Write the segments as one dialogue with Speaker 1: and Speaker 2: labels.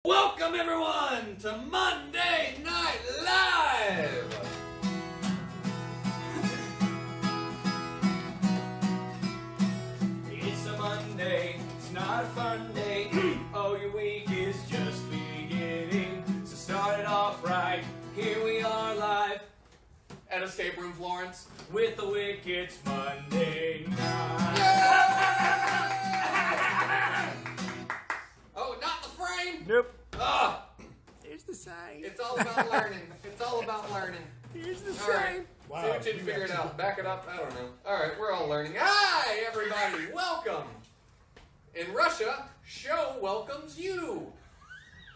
Speaker 1: Welcome everyone to Monday Night Live! It's a Monday, it's not a fun day. Oh, your week is just beginning. So start it off right, here we are live at Escape Room Florence with the Wickets Monday Night. Oh, not the frame?
Speaker 2: Nope.
Speaker 1: Ah!
Speaker 2: Here's the sign.
Speaker 1: It's all about learning. It's all about learning.
Speaker 2: Here's the
Speaker 1: All right.
Speaker 2: sign.
Speaker 1: Wow. See what you can figure it out. Back it up. I don't know. All right, we're all learning. Hi, everybody. Welcome. In Russia, show welcomes you.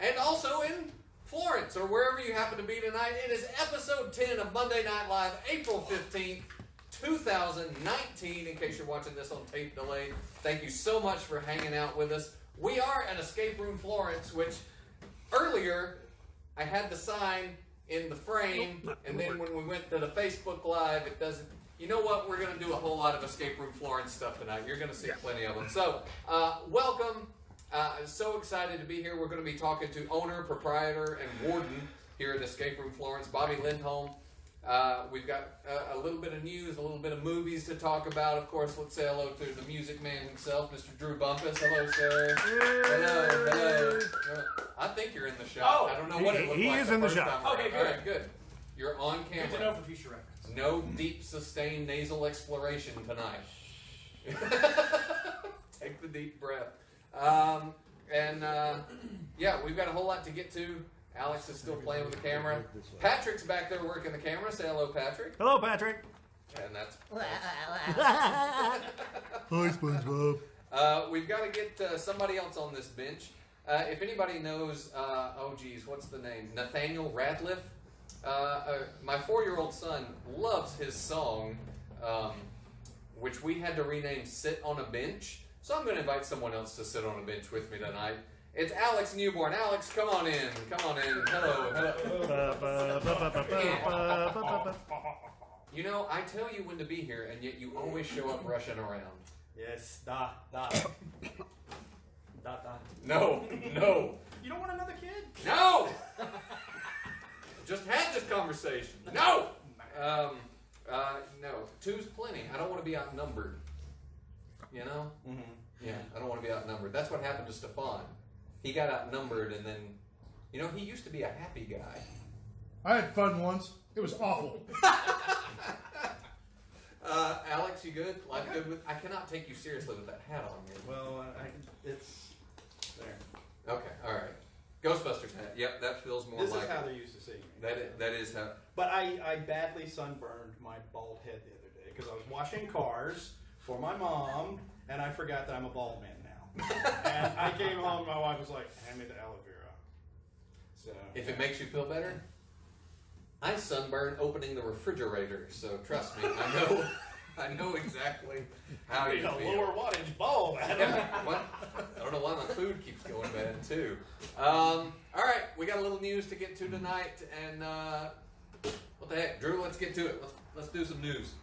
Speaker 1: And also in Florence, or wherever you happen to be tonight, it is episode 10 of Monday Night Live, April 15th, 2019, in case you're watching this on tape delay. Thank you so much for hanging out with us. We are at Escape Room Florence, which earlier I had the sign in the frame, and then when we went to the Facebook Live, it doesn't. You know what? We're going to do a whole lot of Escape Room Florence stuff tonight. You're going to see plenty of them. So, welcome. So excited to be here. We're going to be talking to owner, proprietor, and warden here at Escape Room Florence, Bobby Lindholm. We've got a little bit of news, a little bit of movies to talk about. Of course, let's say hello to the music man himself, Mr. Drew Bumpus. Hello, sir. Hello. I think you're in the shot.
Speaker 3: Oh,
Speaker 1: I don't know what it looks like.
Speaker 2: He is in the shot.
Speaker 1: Okay, good. All right, good. You're on camera.
Speaker 3: Good to know for future reference.
Speaker 1: No deep, sustained nasal exploration tonight. Take the deep breath. Yeah, we've got a whole lot to get to. Alex is still playing with the camera. Patrick's back there working the camera. Say hello, Patrick.
Speaker 2: Hello, Patrick.
Speaker 1: And that's...
Speaker 2: Hi, SpongeBob.
Speaker 1: We've got to get somebody else on this bench. If anybody knows, what's the name? Nathaniel Radcliffe. My 4-year-old son loves his song, which we had to rename Sit on a Bench. So I'm going to invite someone else to sit on a bench with me tonight. It's Alex Newborn. Alex, come on in. Come on in. Hello. You know, I tell you when to be here, and yet you always show up rushing around.
Speaker 3: Yes, da.
Speaker 1: No.
Speaker 3: You don't want another kid?
Speaker 1: No! Just had this conversation. No! No. Two's plenty. I don't want to be outnumbered. You know?
Speaker 3: Mm-hmm.
Speaker 1: Yeah, I don't want to be outnumbered. That's what happened to Stefan. He got outnumbered, and then, you know, he used to be a happy guy.
Speaker 4: I had fun once. It was awful.
Speaker 1: Alex, you good? Life good? I cannot take you seriously with that hat on here.
Speaker 3: Well, it's there.
Speaker 1: Okay, all right. Ghostbusters hat. Yep, that feels more
Speaker 3: This
Speaker 1: like
Speaker 3: is how
Speaker 1: it.
Speaker 3: they used to see me.
Speaker 1: That is how.
Speaker 3: But I badly sunburned my bald head the other day because I was washing cars for my mom, and I forgot that I'm a bald man now. And I came home, and my wife was like, hand me the aloe vera. So
Speaker 1: If it makes you feel better, I sunburn opening the refrigerator, so trust me, I know exactly how you
Speaker 3: a
Speaker 1: feel.
Speaker 3: lower wattage bulb.
Speaker 1: What? I don't know why my food keeps going bad too. All right, we got a little news to get to tonight, and what the heck, Drew? Let's get to it. Let's do some news.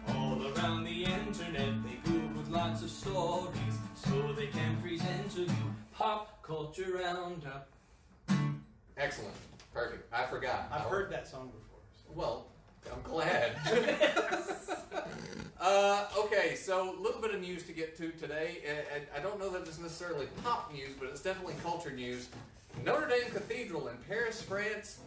Speaker 5: All around the internet, they Googled lots of stories so they can present to you pop culture roundup.
Speaker 1: Excellent, perfect. I forgot.
Speaker 3: I've heard that song before. So.
Speaker 1: Well, I'm glad. Okay, so a little bit of news to get to today. I don't know that it's necessarily pop news, but it's definitely culture news. Notre Dame Cathedral in Paris, France,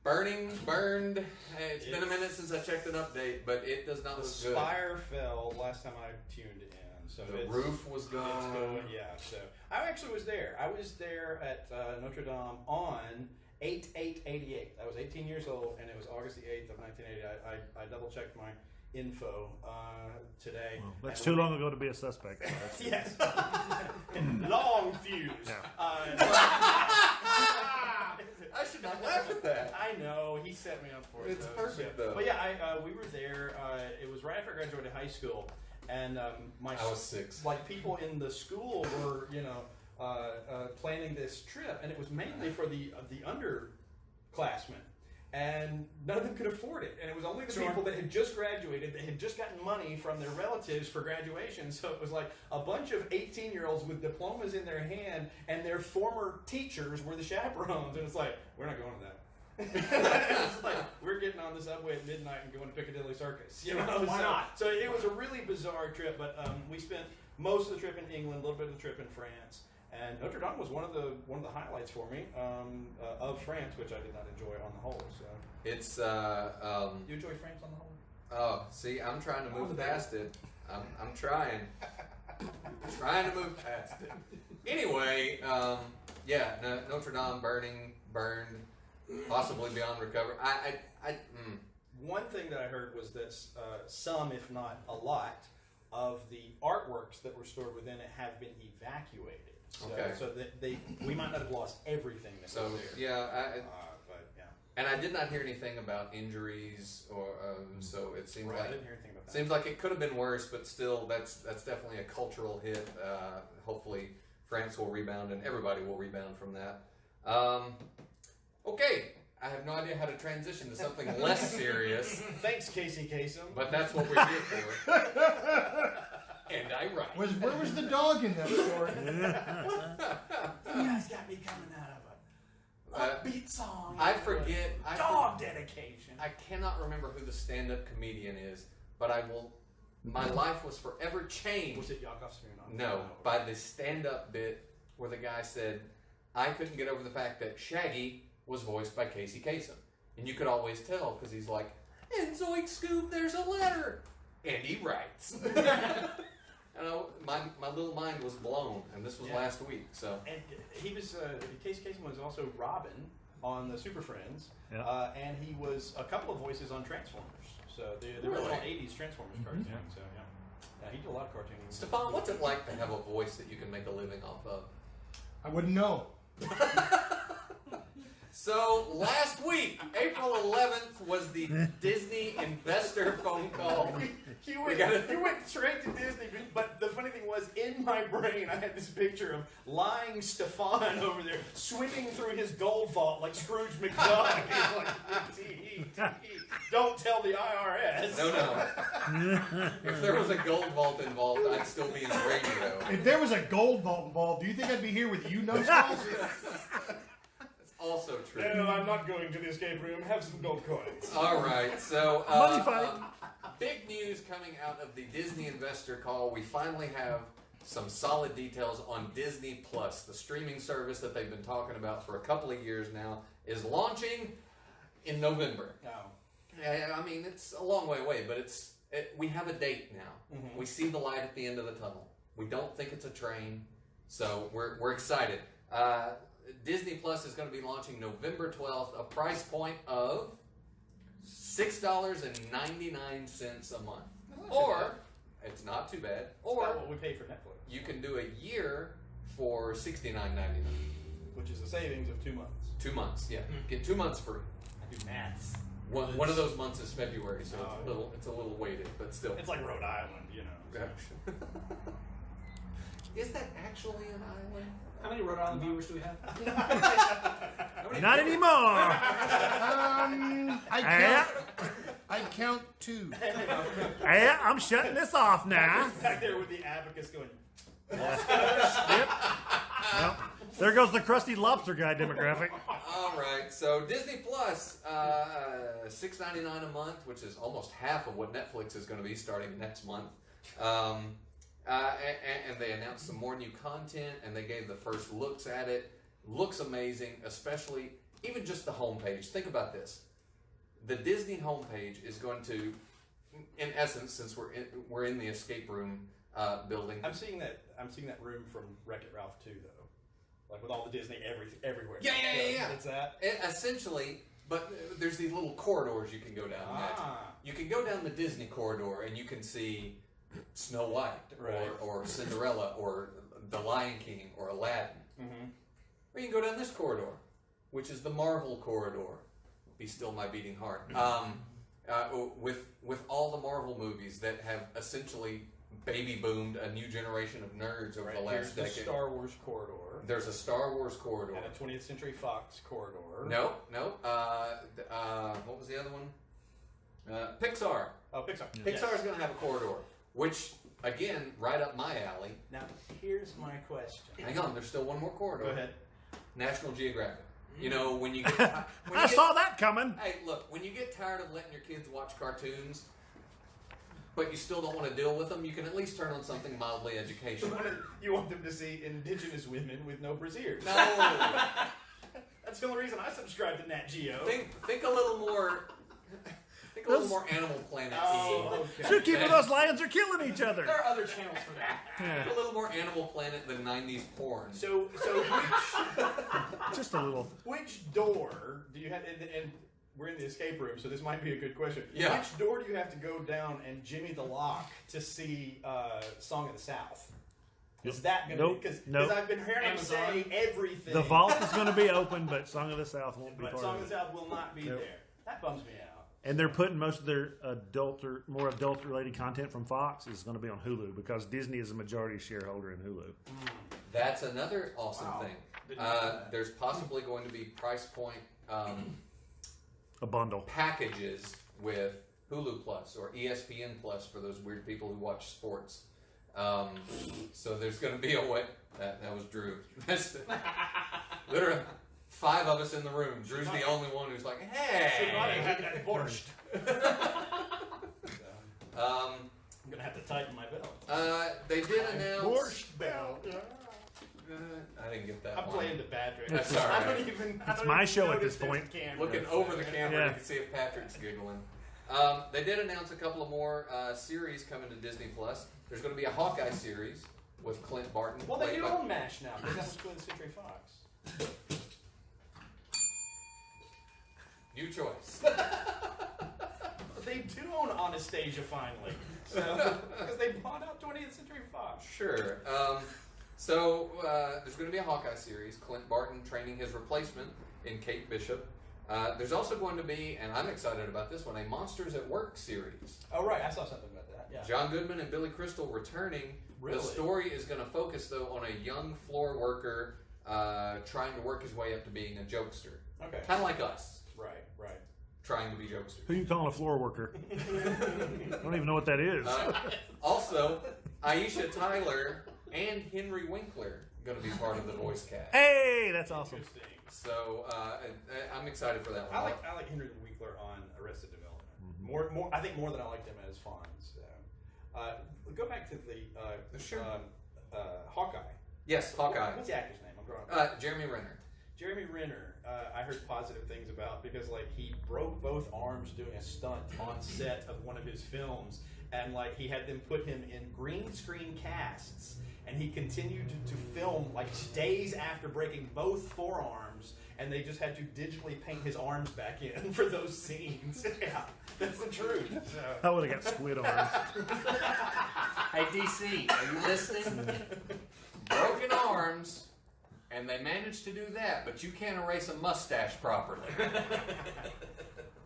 Speaker 1: burned. It's been a minute since I checked an update, but it does not
Speaker 3: The
Speaker 1: look good.
Speaker 3: spire fell last time I tuned in. So
Speaker 1: The roof was gone.
Speaker 3: It's going, yeah. So I actually was there. I was there at Notre Dame on 8/8/88. I was 18 years old, and it was August the 8th of 1980. I double checked my info today.
Speaker 2: Well, that's too long ago to be a suspect. So that's
Speaker 3: Yes. Long fuse.
Speaker 2: Yeah.
Speaker 1: I should not laugh at that.
Speaker 3: I know, he set me up for it.
Speaker 1: It's perfect, though.
Speaker 3: But yeah, we were there. It was right after I graduated high school, and
Speaker 1: I was 6.
Speaker 3: Like people in the school were, planning this trip, and it was mainly for the underclassmen. and none of them could afford it. And it was only the people that had just graduated, that had just gotten money from their relatives for graduation. So it was like a bunch of 18-year-olds with diplomas in their hand, and their former teachers were the chaperones. And it's like, we're not going to that. It's like, we're getting on the subway at midnight and going to Piccadilly Circus. You know,
Speaker 4: Why not?
Speaker 3: So it was a really bizarre trip, but we spent most of the trip in England, a little bit of the trip in France, and Notre Dame was one of the highlights for me of France, which I did not enjoy on the whole. So
Speaker 1: It's
Speaker 3: you enjoy France on the whole?
Speaker 1: oh, see, I'm trying to move past it. I'm trying. Trying to move past it. Anyway, yeah, Notre Dame burned, possibly beyond recovery.
Speaker 3: One thing that I heard was that some, if not a lot, of the artworks that were stored within it have been evacuated. So,
Speaker 1: Okay.
Speaker 3: So that we might not have lost everything that
Speaker 1: So
Speaker 3: was there.
Speaker 1: yeah,
Speaker 3: But yeah.
Speaker 1: and I did not hear anything about injuries, or so it seemed
Speaker 3: Right, I
Speaker 1: like
Speaker 3: didn't hear anything about that.
Speaker 1: seems like it could have been worse, but still, that's definitely a cultural hit. Hopefully, France will rebound, and everybody will rebound from that. Okay, I have no idea how to transition to something less serious,
Speaker 3: Thanks, Casey Kasem.
Speaker 1: but that's what we're here for. And I write.
Speaker 4: Where was the dog in that story?
Speaker 3: You guys got me coming out of a upbeat song.
Speaker 1: I forget.
Speaker 3: Dog dedication.
Speaker 1: I cannot remember who the stand-up comedian is, but I will. My life was forever changed.
Speaker 3: Was it Yakov Smirnoff?
Speaker 1: No, by the stand-up bit where the guy said, I couldn't get over the fact that Shaggy was voiced by Casey Kasem. And you could always tell, because he's like, and Zoink Scoob, there's a letter. And he writes. My little mind was blown, and this was last week. So
Speaker 3: And he was, Casey Kasem was also Robin on the Super Friends, and he was a couple of voices on Transformers. So the
Speaker 1: Really?
Speaker 3: original 80s Transformers cartoon. So yeah, he did a lot of cartooning.
Speaker 1: Stefan, what's it like to have a voice that you can make a living off of?
Speaker 4: I wouldn't know.
Speaker 1: So last week, April 11th, was the Disney investor phone call.
Speaker 3: You went straight to Disney, but the funny thing was, in my brain, I had this picture of lying Stefan over there, swimming through his gold vault like Scrooge McDuck. He's like, don't tell the IRS.
Speaker 1: No. If there was a gold vault involved, I'd still be in the radio.
Speaker 4: If there was a gold vault involved, do you think I'd be here with you, no skulls?
Speaker 1: It's also true.
Speaker 3: No, I'm not going to the escape room. Have some gold coins.
Speaker 1: All right, so
Speaker 2: Money fight.
Speaker 1: big news coming out of the Disney investor call. We finally have some solid details on Disney Plus, the streaming service that they've been talking about for a couple of years now, is launching in November.
Speaker 3: No.
Speaker 1: I mean, it's a long way away, but we have a date now.
Speaker 3: Mhm.
Speaker 1: We see the light at the end of the tunnel. We don't think it's a train, so we're excited. Disney Plus is going to be launching November 12th, a price point of $6.99 a month. Or, it's not too bad,
Speaker 3: Or
Speaker 1: or
Speaker 3: what we pay for Netflix,
Speaker 1: you can do a year for $69.99.
Speaker 3: which is a savings of 2 months.
Speaker 1: 2 months, yeah. Get 2 months free.
Speaker 3: I do maths.
Speaker 1: One of those months is February, so
Speaker 3: Oh,
Speaker 1: it's a little weighted, but still.
Speaker 3: It's like Rhode Island, you know. So.
Speaker 1: Is that actually an island?
Speaker 5: How many Rhode Island viewers do we have?
Speaker 2: Not anymore.
Speaker 4: I count 2.
Speaker 2: Yeah, I'm shutting this off now.
Speaker 3: Back there with the abacus going.
Speaker 2: Yep. Well, there goes the crusty lobster guy demographic.
Speaker 1: All right, so Disney Plus, $6.99 a month, which is almost half of what Netflix is going to be starting next month. And they announced some more new content, and they gave the first looks at it. Looks amazing, especially even just the homepage. Think about this: the Disney homepage is going to, in essence, since we're in the escape room building.
Speaker 3: I'm seeing that room from Wreck-It Ralph 2, though. Like with all the Disney everywhere.
Speaker 1: Yeah.
Speaker 3: It's that.
Speaker 1: Essentially, but there's these little corridors you can go down. You can go down the Disney corridor, and you can see Snow White,
Speaker 3: Right.
Speaker 1: or Cinderella, or The Lion King, or Aladdin.
Speaker 3: Mm-hmm.
Speaker 1: Or you can go down this corridor, which is the Marvel corridor. Be Still My Beating Heart. With all the Marvel movies that have essentially baby boomed a new generation of nerds over the last
Speaker 3: Here's the
Speaker 1: decade.
Speaker 3: Star Wars corridor.
Speaker 1: There's a Star Wars corridor.
Speaker 3: And a 20th Century Fox corridor.
Speaker 1: No. What was the other one? Pixar.
Speaker 3: Oh, Pixar.
Speaker 1: Pixar's going to have a corridor, which, again, right up my alley.
Speaker 3: Now, here's my question.
Speaker 1: Hang on, there's still one more corridor.
Speaker 3: Go ahead.
Speaker 1: National Geographic. You know, when you get...
Speaker 2: I saw that coming.
Speaker 1: Hey, look, when you get tired of letting your kids watch cartoons, but you still don't want to deal with them, you can at least turn on something mildly educational.
Speaker 3: You want them to see indigenous women with no brassieres.
Speaker 1: No!
Speaker 3: That's the only reason I subscribe to Nat Geo.
Speaker 1: Think a little more... Think a little more Animal Planet.
Speaker 3: Oh, okay.
Speaker 2: Zookeeper, those lions are killing each other.
Speaker 5: There are other channels for that.
Speaker 2: Yeah.
Speaker 1: Think a little more Animal Planet than 90s porn.
Speaker 3: So
Speaker 2: Just a little.
Speaker 3: which door do you have? And we're in the escape room, so this might be a good question.
Speaker 1: Yeah.
Speaker 3: Which door do you have to go down and jimmy the lock to see Song of the South? Is that going to
Speaker 2: Nope.
Speaker 3: Because
Speaker 2: Nope.
Speaker 3: I've been hearing them say everything.
Speaker 2: The vault is going to be open, but Song of the South won't be
Speaker 3: But
Speaker 2: part
Speaker 3: Song
Speaker 2: of
Speaker 3: of
Speaker 2: it.
Speaker 3: the South will not be
Speaker 2: Nope.
Speaker 3: there. That bums me out.
Speaker 2: And they're putting most of their more adult related content from Fox is going to be on Hulu because Disney is a majority shareholder in Hulu.
Speaker 1: That's another awesome
Speaker 3: Wow.
Speaker 1: thing.
Speaker 3: Didn't know that.
Speaker 1: There's possibly going to be price point
Speaker 2: A bundle.
Speaker 1: packages with Hulu Plus or ESPN Plus for those weird people who watch sports. So there's going to be a way. That was Drew. That's literally 5 of us in the room. Drew's the only one who's like,
Speaker 3: Should not have
Speaker 1: hey.
Speaker 3: had that borscht. I'm going to have to tighten my belt.
Speaker 1: They did announce.
Speaker 3: Borscht belt.
Speaker 1: I didn't get that
Speaker 3: I'm
Speaker 1: one.
Speaker 3: playing to Patrick.
Speaker 1: That's all
Speaker 3: I
Speaker 1: right.
Speaker 3: don't even.
Speaker 2: It's my show at this
Speaker 3: notice there's
Speaker 2: point.
Speaker 3: a camera.
Speaker 1: Looking over the camera,
Speaker 2: Yeah.
Speaker 1: you can see if Patrick's giggling. They did announce a couple of more series coming to Disney Plus. There's going to be a Hawkeye series with Clint Barton.
Speaker 3: Well, they
Speaker 1: played
Speaker 3: do
Speaker 1: by-
Speaker 3: own MASH now because that was 20th Century Fox.
Speaker 1: New choice.
Speaker 3: They do own Anastasia finally, so because they bought out 20th Century Fox.
Speaker 1: Sure. So there's going to be a Hawkeye series. Clint Barton training his replacement in Kate Bishop. There's also going to be, and I'm excited about this one, a Monsters at Work series.
Speaker 3: Oh right, I saw something about that. Yeah.
Speaker 1: John Goodman and Billy Crystal returning.
Speaker 3: Really?
Speaker 1: The story is going to focus, though, on a young floor worker trying to work his way up to being a jokester.
Speaker 3: Okay.
Speaker 1: Kind of like us,
Speaker 3: Right. Right.
Speaker 1: trying to be jokesters.
Speaker 2: Who you calling a floor worker? I don't even know what that is.
Speaker 1: Also, Aisha Tyler and Henry Winkler going to be part of the voice cast.
Speaker 2: Hey, that's awesome.
Speaker 3: Interesting.
Speaker 1: So I'm excited for that one.
Speaker 3: I like Henry Winkler on Arrested Development. More. I think more than I liked him as Fonz. Go back to the
Speaker 1: Sure.
Speaker 3: Hawkeye.
Speaker 1: Yes, Hawkeye.
Speaker 3: What's the actor's name? I'm drawing.
Speaker 1: Jeremy Renner.
Speaker 3: Jeremy Renner. I heard positive things about because like he broke both arms doing a stunt on set of one of his films, and like he had them put him in green screen casts, and he continued to film like days after breaking both forearms, and they just had to digitally paint his arms back in for those scenes. Yeah, that's the truth. So.
Speaker 2: I would have got squid arms.
Speaker 5: Hey, DC, are you listening?
Speaker 1: Broken arms, and they managed to do that, but you can't erase a mustache properly.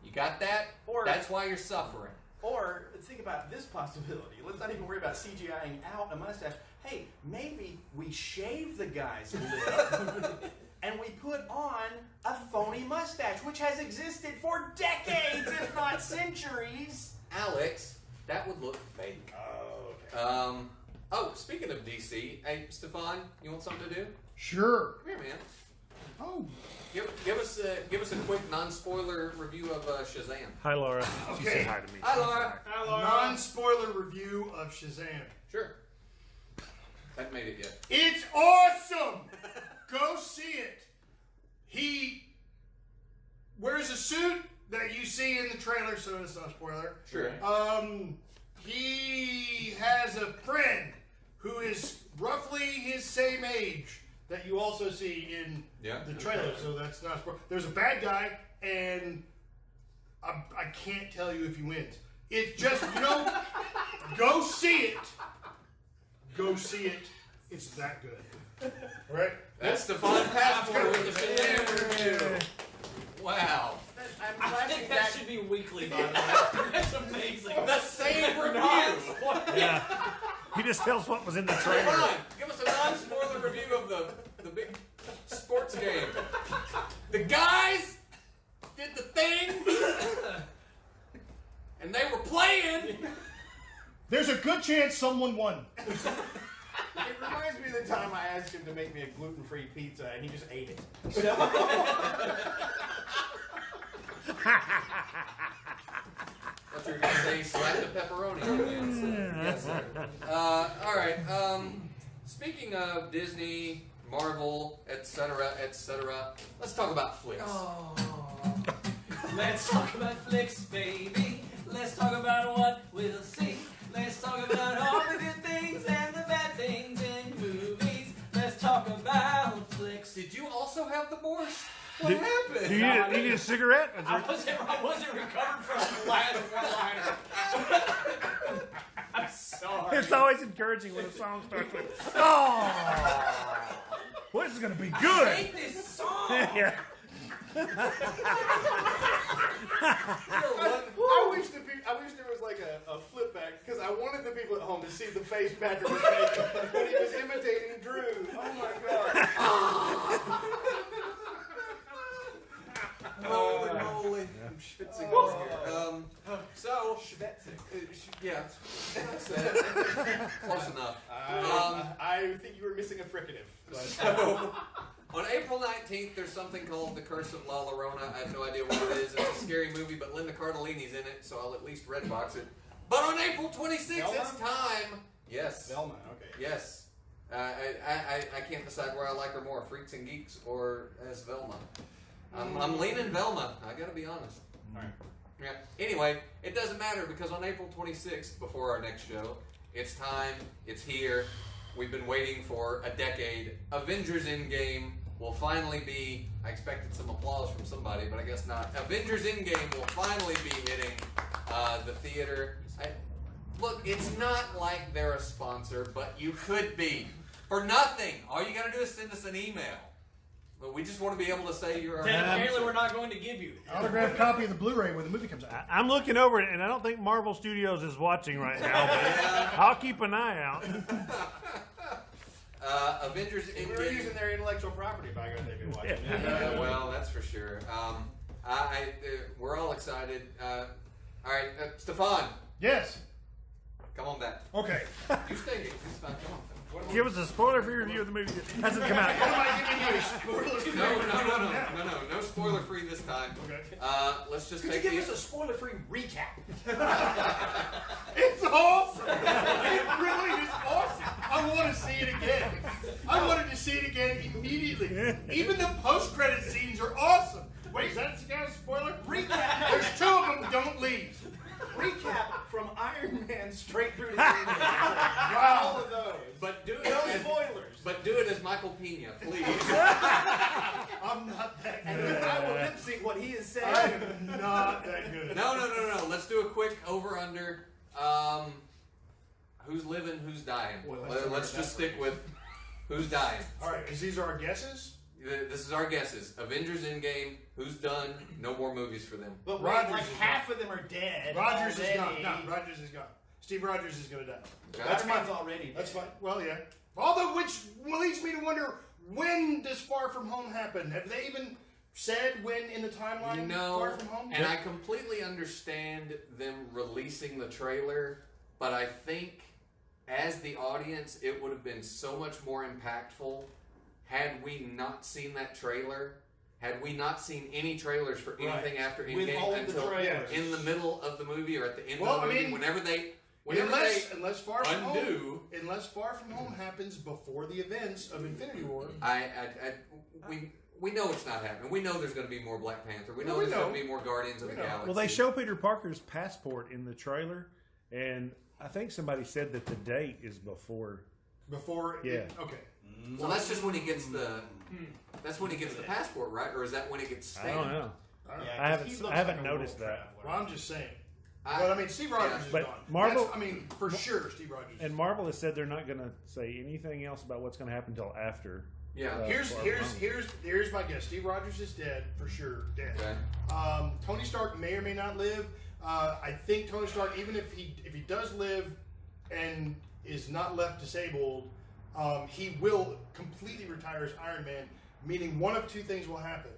Speaker 1: You got that?
Speaker 3: Or-
Speaker 1: That's why you're suffering.
Speaker 3: Or think about this possibility. Let's not even worry about CGIing out a mustache. Hey, maybe we shave the guy's lip and we put on a phony mustache, which has existed for decades, if not centuries.
Speaker 1: Alex, that would look fake.
Speaker 3: Oh, okay.
Speaker 1: Speaking of DC, hey, Stefan, you want something to do?
Speaker 4: Sure.
Speaker 1: Come here, man.
Speaker 4: Oh,
Speaker 1: Give us a quick non-spoiler review of Shazam.
Speaker 2: Hi, Laura. She
Speaker 4: Okay.
Speaker 2: said hi to me.
Speaker 1: Hi, Laura.
Speaker 4: non-spoiler review of Shazam.
Speaker 1: Sure. Haven't made it yet.
Speaker 4: It's awesome. Go see it. He wears a suit that you see in the trailer, so it's not a spoiler.
Speaker 1: Sure.
Speaker 4: He has a friend who is roughly his same age that you also see in
Speaker 1: Yeah.
Speaker 4: the trailer, so that's not a spoiler. There's a bad guy, and I can't tell you if he wins. It's just, go see it. Go see it. It's that good. Right?
Speaker 1: That's Stefan Passport with the Shazam review. Wow.
Speaker 3: I'm
Speaker 5: I
Speaker 3: glad
Speaker 5: think
Speaker 3: you
Speaker 5: that
Speaker 3: got
Speaker 5: should be weekly, by the way. That's amazing.
Speaker 1: The same review.
Speaker 2: Yeah. He just tells what was in the
Speaker 1: Come
Speaker 2: trailer.
Speaker 1: on, give us a non-spoiler review of the big sports game. The guys did the thing, and they were playing.
Speaker 4: There's a good chance someone won.
Speaker 3: It reminds me of the time I asked him to make me a gluten-free pizza, and he just ate it. So,
Speaker 1: What you're gonna say? Slap the pepperoni. Yes, sir. All right. Speaking of Disney, Marvel, etc., etc., let's talk about flicks.
Speaker 5: Oh. Let's talk about flicks, baby. Let's talk about what we'll see. Let's talk about all the good things and the bad things in movies. Let's talk about flicks.
Speaker 1: Did you also have the borscht? What happened?
Speaker 2: Do you need a cigarette?
Speaker 5: I wasn't recovered from the last one-liner. I'm sorry.
Speaker 2: It's always encouraging when a song starts with, oh, well, this is going to be
Speaker 5: I
Speaker 2: good.
Speaker 5: hate this song.
Speaker 2: Yeah.
Speaker 3: I wish there was like a flip back, because I wanted the people at home to see the face Patrick was making when he was imitating Drew. Oh my god.
Speaker 1: Holy moly. I'm schwitzing
Speaker 3: Oh.
Speaker 1: over here. So, yeah, that's it. Close enough.
Speaker 3: I think you were missing a fricative. But.
Speaker 1: So, on April 19th, there's something called The Curse of La Llorona. I have no idea what it is. It's a scary movie, but Linda Cardellini's in it, so I'll at least redbox it. But on April 26th,
Speaker 3: Velma?
Speaker 1: it's time. Yes.
Speaker 3: Velma, okay.
Speaker 1: Yes. I can't decide where I like her more, Freaks and Geeks or as Velma. I'm leaning Velma. I gotta be honest.
Speaker 3: All right.
Speaker 1: Yeah. Anyway, it doesn't matter because on April 26th, before our next show, it's time. It's here. We've been waiting for a decade. Avengers Endgame will finally be. I expected some applause from somebody, but I guess not. Avengers Endgame will finally be hitting the theater. Look, it's not like they're a sponsor, but you could be for nothing. All you gotta do is send us an email. But we just want to be able to say you're our
Speaker 5: Then apparently
Speaker 1: sponsor.
Speaker 5: we're not going to give you.
Speaker 4: Autographed copy of the Blu-ray when the movie comes out.
Speaker 2: I'm looking over it, and I don't think Marvel Studios is watching right now, but I'll keep an eye out.
Speaker 1: Avengers
Speaker 3: If we were
Speaker 1: Endgame.
Speaker 3: using their intellectual property back then, they'd be watching it.
Speaker 1: Well, that's for sure. We're all excited. All right, Stefan,
Speaker 4: Yes.
Speaker 1: come on back.
Speaker 4: Okay.
Speaker 1: You stay here. Stefan, come on.
Speaker 2: Give us a spoiler-free review of the movie that hasn't come out
Speaker 4: What
Speaker 2: yet.
Speaker 4: am I giving you a spoiler?
Speaker 1: No spoiler free this time.
Speaker 4: Okay.
Speaker 1: Let's just
Speaker 3: Could you
Speaker 1: take
Speaker 3: give
Speaker 1: these.
Speaker 3: us a spoiler-free recap?
Speaker 4: It's awesome. It really is awesome. I want to see it again. I wanted to see it again immediately. Even the post-credit scenes are awesome. Wait, is that a spoiler?
Speaker 3: Recap.
Speaker 4: There's two of them. Don't leave.
Speaker 3: Recap from Iron Man straight through to the end. All of those.
Speaker 1: But do it.
Speaker 3: No
Speaker 1: as,
Speaker 3: spoilers.
Speaker 1: but do it as Michael Pena, please.
Speaker 4: I'm not that
Speaker 3: And
Speaker 4: good.
Speaker 3: then I will lip sync what he is saying.
Speaker 4: I am not that good.
Speaker 1: No. Let's do a quick over/under. Who's living? Who's dying?
Speaker 4: Well,
Speaker 1: Let's just stick with who's dying.
Speaker 4: All right, because these are our guesses.
Speaker 1: This is our guesses. Avengers Endgame. Who's done? No more movies for them.
Speaker 3: But
Speaker 4: Rogers
Speaker 3: like
Speaker 4: is
Speaker 3: half of them are dead.
Speaker 4: Rogers is
Speaker 3: already.
Speaker 4: gone. No, Rogers is gone. Steve Rogers is going to die.
Speaker 3: That's mine's already.
Speaker 4: That's fine. Well, yeah. Although, which leads me to wonder, when does Far From Home happen? Have they even said when in the timeline?
Speaker 1: No,
Speaker 4: Far From Home.
Speaker 1: and I completely understand them releasing the trailer, but I think as the audience, it would have been so much more impactful had we not seen that trailer. Had we not seen any trailers for anything after
Speaker 3: With
Speaker 1: Endgame
Speaker 3: all the
Speaker 1: until
Speaker 3: trailers.
Speaker 1: in the middle of the movie or at the end
Speaker 4: Well,
Speaker 1: of the movie,
Speaker 4: I mean,
Speaker 1: whenever they
Speaker 4: unless Far From Home,
Speaker 1: undo.
Speaker 4: unless Far From Home happens before the events of Infinity War.
Speaker 1: We know it's not happening. We know there's going to be more Black Panther. We know
Speaker 4: Well, we
Speaker 1: there's
Speaker 4: know.
Speaker 1: going to be more Guardians of
Speaker 4: We
Speaker 1: the
Speaker 4: know.
Speaker 1: Galaxy.
Speaker 2: Well, they show Peter Parker's passport in the trailer, and I think somebody said that the date is before.
Speaker 4: Before.
Speaker 2: Yeah.
Speaker 4: Okay.
Speaker 1: Well, that's just when he gets the. That's when he gets the passport, right? Or is that when it gets stamped?
Speaker 2: I don't know.
Speaker 4: All right.
Speaker 3: Yeah,
Speaker 2: I
Speaker 3: 'cause
Speaker 2: haven't-
Speaker 3: he looks
Speaker 2: I haven't
Speaker 3: like a world
Speaker 2: noticed that.
Speaker 3: traveler.
Speaker 4: Well, I'm just saying. But I mean, Steve Rogers is
Speaker 2: But
Speaker 4: gone.
Speaker 2: Marvel-
Speaker 4: That's, I mean, for sure, Steve Rogers.
Speaker 2: And Marvel has said they're not going to say anything else about what's going to happen until after.
Speaker 1: Yeah.
Speaker 4: Here's
Speaker 2: Far
Speaker 4: here's
Speaker 2: From
Speaker 4: here's my guess. Steve Rogers is dead for sure. Dead.
Speaker 1: Okay.
Speaker 4: Tony Stark may or may not live. I think Tony Stark, even if he does live, and is not left disabled, he will completely retire as Iron Man, meaning one of two things will happen.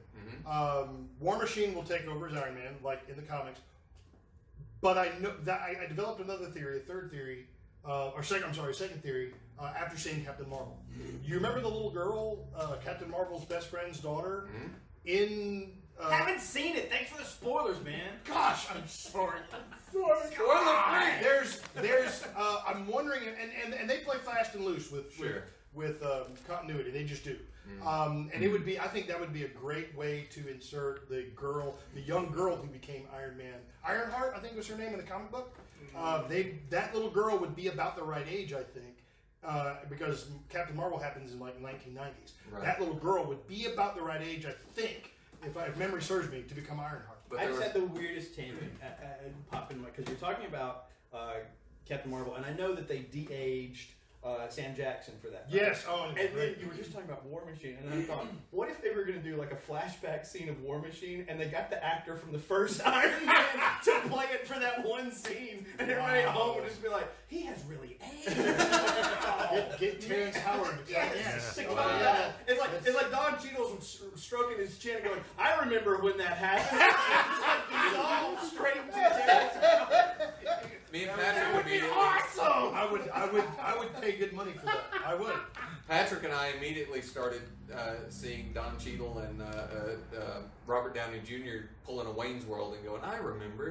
Speaker 4: War Machine will take over as Iron Man, like in the comics. But I know that I developed another theory, a third theory, second theory, after seeing Captain Marvel. You remember the little girl, Captain Marvel's best friend's daughter, in...
Speaker 3: Haven't seen it. Thanks for the spoilers, man.
Speaker 4: Gosh, I'm sorry.
Speaker 1: Spoiler free.
Speaker 4: There's I'm wondering, and they play fast and loose with
Speaker 1: Sure.
Speaker 4: with continuity. They just do. And it would be, I think that would be a great way to insert the young girl who became Iron Man. Ironheart, I think was her name in the comic book. That little girl would be about the right age, I think, because Captain Marvel happens in like 1990s.
Speaker 1: Right.
Speaker 4: That little girl would be about the right age, I think, if memory serves me, to become Ironheart.
Speaker 3: I just had the weirdest tangent pop in my, because you're talking about Captain Marvel, and I know that they de-aged Sam Jackson for that.
Speaker 4: Yes. Oh,
Speaker 3: And then you were just talking about War Machine, and I thought, what if they were going to do like a flashback scene of War Machine, and they got the actor from the first Iron Man to play it for that one scene, and everybody at home would just be like, he has really aged.
Speaker 4: Get Terrence Howard.
Speaker 3: Yes.
Speaker 4: Oh,
Speaker 3: Yeah. It's like Don Cheadle's stroking his chin and going, I remember when that happened. It's all straight to Terrence Howard.
Speaker 1: Me and Patrick would be
Speaker 3: Awesome.
Speaker 4: I would pay good money for that. I would.
Speaker 1: Patrick and I immediately started seeing Don Cheadle and Robert Downey Jr. pulling a Wayne's World and going, I remember.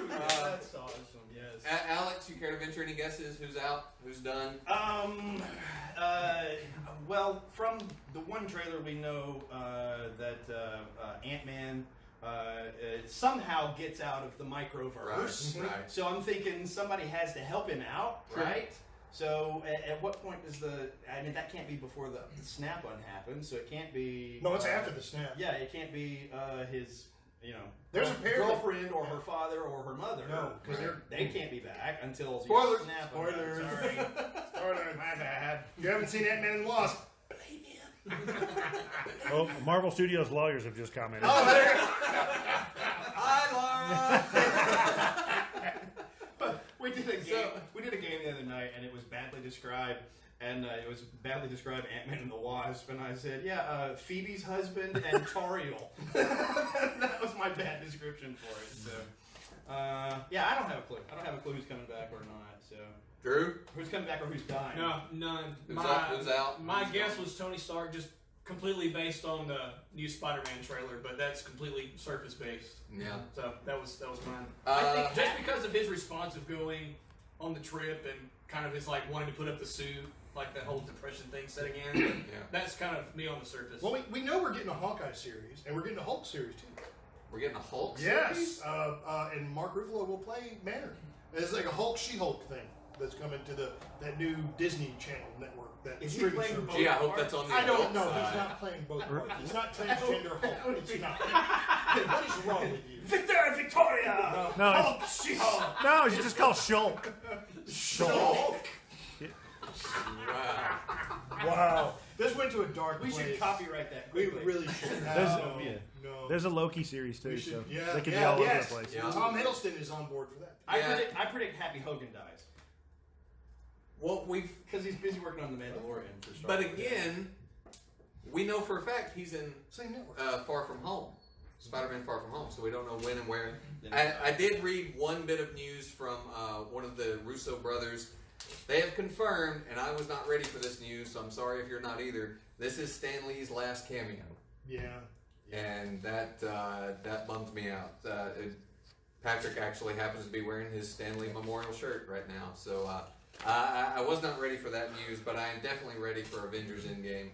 Speaker 3: That's awesome. Yes.
Speaker 1: Alex, you care to venture any guesses? Who's out? Who's done?
Speaker 3: Well, from the one trailer we know that Ant-Man somehow gets out of the microverse.
Speaker 1: Right.
Speaker 3: So I'm thinking somebody has to help him out, right? So at what point does that can't be before the snap-on happens, so it can't be...
Speaker 4: No, it's after the snap.
Speaker 3: Yeah, it can't be his...
Speaker 4: There's a pair
Speaker 3: girlfriend or her father or her mother.
Speaker 4: No, because
Speaker 3: they can't be back until
Speaker 1: Spoilers.
Speaker 3: snap.
Speaker 4: Spoilers.
Speaker 3: Sorry.
Speaker 4: Spoilers, my bad. You haven't seen Ant-Man and Wasp.
Speaker 2: Well, Marvel Studios lawyers have just commented.
Speaker 4: Oh, there you go.
Speaker 1: Hi, Laura.
Speaker 3: But we did a game. We did a game the other night, and it was badly described. And it was badly described Ant-Man and the Wasp, and I said, Phoebe's husband and Tariel. That was my bad description for it. So, I don't have a clue. I don't have a clue who's coming back or not. So,
Speaker 1: Drew?
Speaker 3: who's coming back or who's dying?
Speaker 5: No, none.
Speaker 1: Who's out?
Speaker 5: My
Speaker 1: Who's
Speaker 5: guess
Speaker 1: gone?
Speaker 5: was Tony Stark, just completely based on the new Spider-Man trailer, but that's completely surface-based.
Speaker 1: Yeah.
Speaker 5: So that was mine.
Speaker 1: Uh,
Speaker 5: I think just because of his response of going on the trip and kind of his like wanting to put up the suit, like that whole depression thing setting in.
Speaker 1: Yeah.
Speaker 5: That's kind of me on the surface.
Speaker 4: Well, we know we're getting a Hawkeye series, and we're getting a Hulk series, too.
Speaker 1: We're getting a Hulk
Speaker 4: Yes.
Speaker 1: series?
Speaker 4: And Mark Ruffalo will play Banner. It's like a Hulk She-Hulk thing that's coming to that new Disney Channel network. That
Speaker 3: Is he
Speaker 4: streaming
Speaker 3: playing
Speaker 4: service.
Speaker 3: both?
Speaker 1: Gee, I hope that's on the
Speaker 4: I don't
Speaker 1: adult
Speaker 4: know.
Speaker 1: side.
Speaker 4: He's not playing both parts. He's not transgender Hulk. It's not. What is wrong with you?
Speaker 3: Victor and Victoria!
Speaker 2: No,
Speaker 3: Hulk, She-Hulk!
Speaker 2: no, it's just called Shulk.
Speaker 3: Shulk!
Speaker 1: Wow.
Speaker 4: Wow. This went to a dark
Speaker 3: We
Speaker 4: place.
Speaker 3: should copyright that
Speaker 4: We
Speaker 3: quickly.
Speaker 4: really should
Speaker 2: There's-
Speaker 4: have. No.
Speaker 2: There's a Loki series too,
Speaker 4: We
Speaker 2: so
Speaker 4: should,
Speaker 2: they could be all over
Speaker 4: yes.
Speaker 2: the place.
Speaker 1: Yeah.
Speaker 4: Tom Hiddleston is on board for that.
Speaker 3: I predict Happy Hogan dies.
Speaker 1: Well,
Speaker 3: Because he's busy working on The Mandalorian for Star
Speaker 1: but
Speaker 3: Wars.
Speaker 1: again, we know for a fact he's in
Speaker 4: Same network.
Speaker 1: Far From Home. Spider-Man Far From Home, so we don't know when and where. I did read one bit of news from one of the Russo brothers. They have confirmed, and I was not ready for this news, so I'm sorry if you're not either. This is Stan Lee's last cameo,
Speaker 4: Yeah.
Speaker 1: and that bums me out. Patrick actually happens to be wearing his Stan Lee memorial shirt right now, so I was not ready for that news, but I am definitely ready for Avengers Endgame.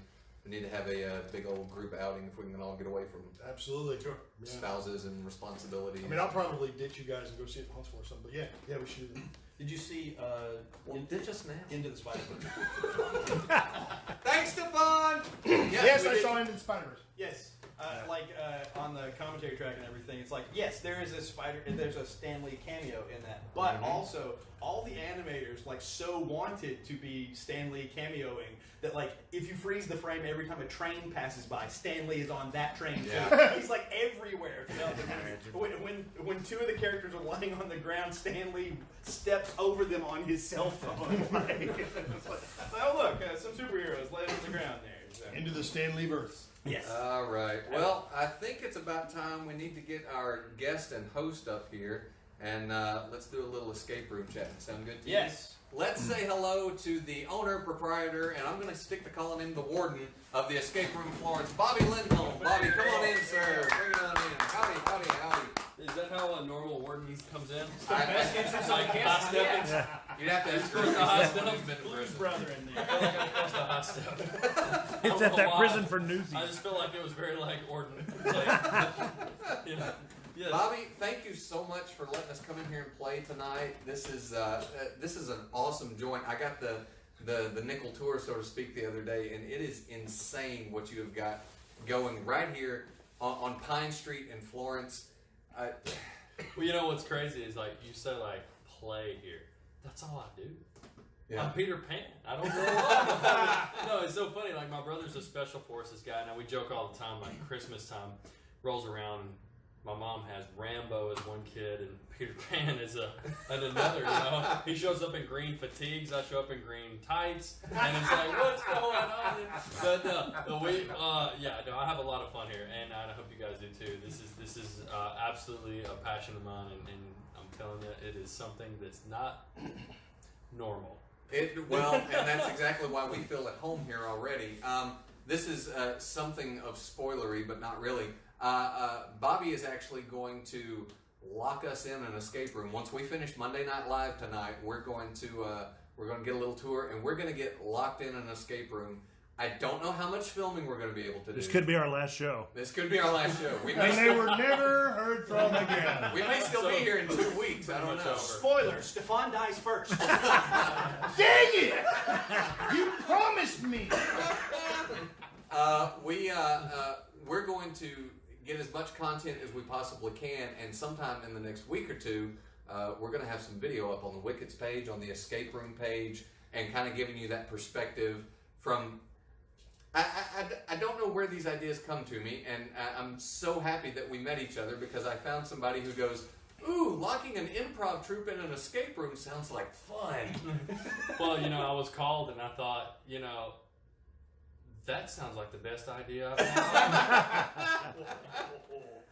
Speaker 1: We need to have a big old group outing if we can all get away from
Speaker 4: Absolutely. Sure. Yeah.
Speaker 1: spouses and responsibilities.
Speaker 4: I mean, I'll probably ditch you guys and go see it in Huntsville or something. But yeah, we should.
Speaker 3: Did you see
Speaker 1: ditch us now.
Speaker 3: Into the Spider-Verse?
Speaker 1: Thanks, Stefan!
Speaker 4: Yes,
Speaker 3: we
Speaker 4: I
Speaker 3: did.
Speaker 4: saw Into the Spider-Verse.
Speaker 3: Yes. On the commentary track and everything, it's like, yes, there is there's a Stan Lee cameo in that, but also all the animators like so wanted to be Stan Lee cameoing that like if you freeze the frame every time a train passes by, Stan Lee is on that train too. He's like everywhere. When two of the characters are lying on the ground, Stan Lee steps over them on his cell phone. It's like, oh look, some superheroes laying on the ground there. So.
Speaker 4: Into the Stan Lee verse.
Speaker 3: Yes.
Speaker 1: All right. Well, I think it's about time we need to get our guest and host up here, and let's do a little escape room chat. Sound good to you?
Speaker 3: Yes.
Speaker 1: Let's say hello to the owner, proprietor, and I'm going to stick to calling him the warden of the Escape Room Florence, Bobby Lindholm. Bobby, come on in, sir. Bring it on in. Howdy, howdy, howdy.
Speaker 5: Is that how a normal warden comes in?
Speaker 3: Best entrance I can.
Speaker 5: High
Speaker 1: You'd have to ask
Speaker 5: First the high
Speaker 1: He's
Speaker 5: step.
Speaker 1: been in prison.
Speaker 3: brother in there.
Speaker 5: I feel like I crossed a high step.
Speaker 2: It's at that prison for newsies.
Speaker 5: I just feel like it was very like ordinary. You know. Yes.
Speaker 1: Bobby, thank you so much for letting us come in here and play tonight. This is an awesome joint. I got the nickel tour, so to speak, the other day, and it is insane what you have got going right here on Pine Street in Florence.
Speaker 5: Well, you know what's crazy is like you said like play here. That's all I do.
Speaker 1: Yeah.
Speaker 5: I'm Peter Pan. I don't know why. No, it's so funny. Like my brother's a special forces guy. Now we joke all the time. Like Christmas time rolls around, and my mom has Rambo as one kid, and Peter Pan is another. You know, he shows up in green fatigues. I show up in green tights, and it's like, what's going on? But I have a lot of fun here, and I hope you guys do too. This is absolutely a passion of mine, and I'm telling you, it is something that's not normal.
Speaker 1: And that's exactly why we feel at home here already. This is something of spoilery, but not really. Bobby is actually going to lock us in an escape room. Once we finish Monday Night Live tonight, we're going to get a little tour, and we're going to get locked in an escape room. I don't know how much filming we're going to be able to do.
Speaker 2: This could be our last show.
Speaker 1: This could be our last show.
Speaker 4: And they were never heard from again.
Speaker 1: We may still be here in 2 weeks. I don't know.
Speaker 3: Spoiler: Stefan dies first.
Speaker 4: Dang it! You promised me.
Speaker 1: We're going to get as much content as we possibly can, and sometime in the next week or two, we're going to have some video up on the Wickets page, on the escape room page, and kind of giving you that perspective from. I don't know where these ideas come to me, and I'm so happy that we met each other because I found somebody who goes, ooh, locking an improv troupe in an escape room sounds like fun.
Speaker 5: Well, I was called, and I thought, that sounds like the best idea I've had.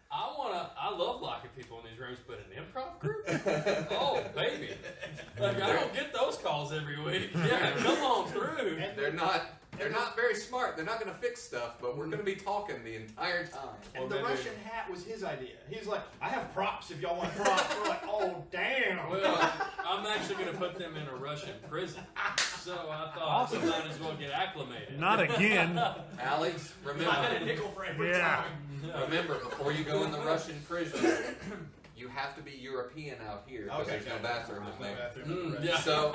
Speaker 5: I love locking people in these rooms, but an improv group? Oh, baby. Like, I don't get those calls every week. Yeah, come on through.
Speaker 1: They're not very smart. They're not going to fix stuff, but we're going to be talking the entire time.
Speaker 3: And the Russian hat was his idea. He's like, I have props if y'all want props. We're like, oh, damn.
Speaker 5: Well, I'm actually going to put them in a Russian prison. So I thought we might as well get acclimated.
Speaker 2: Not again.
Speaker 1: Alex,
Speaker 3: I had a
Speaker 1: remember,
Speaker 3: nickel for every
Speaker 2: Yeah.
Speaker 3: time.
Speaker 1: remember, before you go in the Russian prison, you have to be European out here because there's no bathroom in there.
Speaker 5: Yeah.
Speaker 1: So,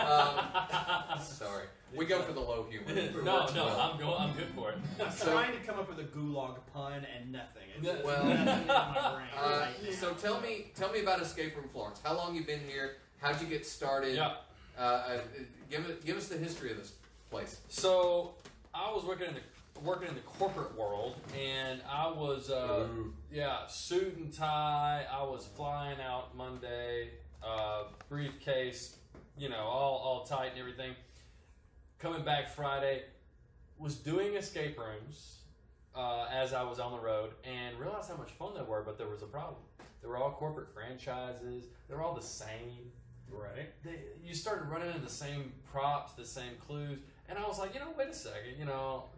Speaker 1: sorry. We go for the low humor.
Speaker 5: No, I'm good for it.
Speaker 3: I'm trying to come up with a gulag pun and nothing. It's
Speaker 1: Well,
Speaker 3: nothing in my brain.
Speaker 1: so tell me about Escape Room Florence. How long you been here? How'd you get started?
Speaker 5: Yeah.
Speaker 1: Give us the history of this place.
Speaker 5: So I was working in the corporate world, and I was suit and tie. I was flying out Monday, briefcase, all tight and everything. Coming back Friday, was doing escape rooms as I was on the road, and realized how much fun they were. But there was a problem. They were all corporate franchises. They were all the same.
Speaker 3: Right.
Speaker 5: You started running into the same props, the same clues, and I was like, wait a second,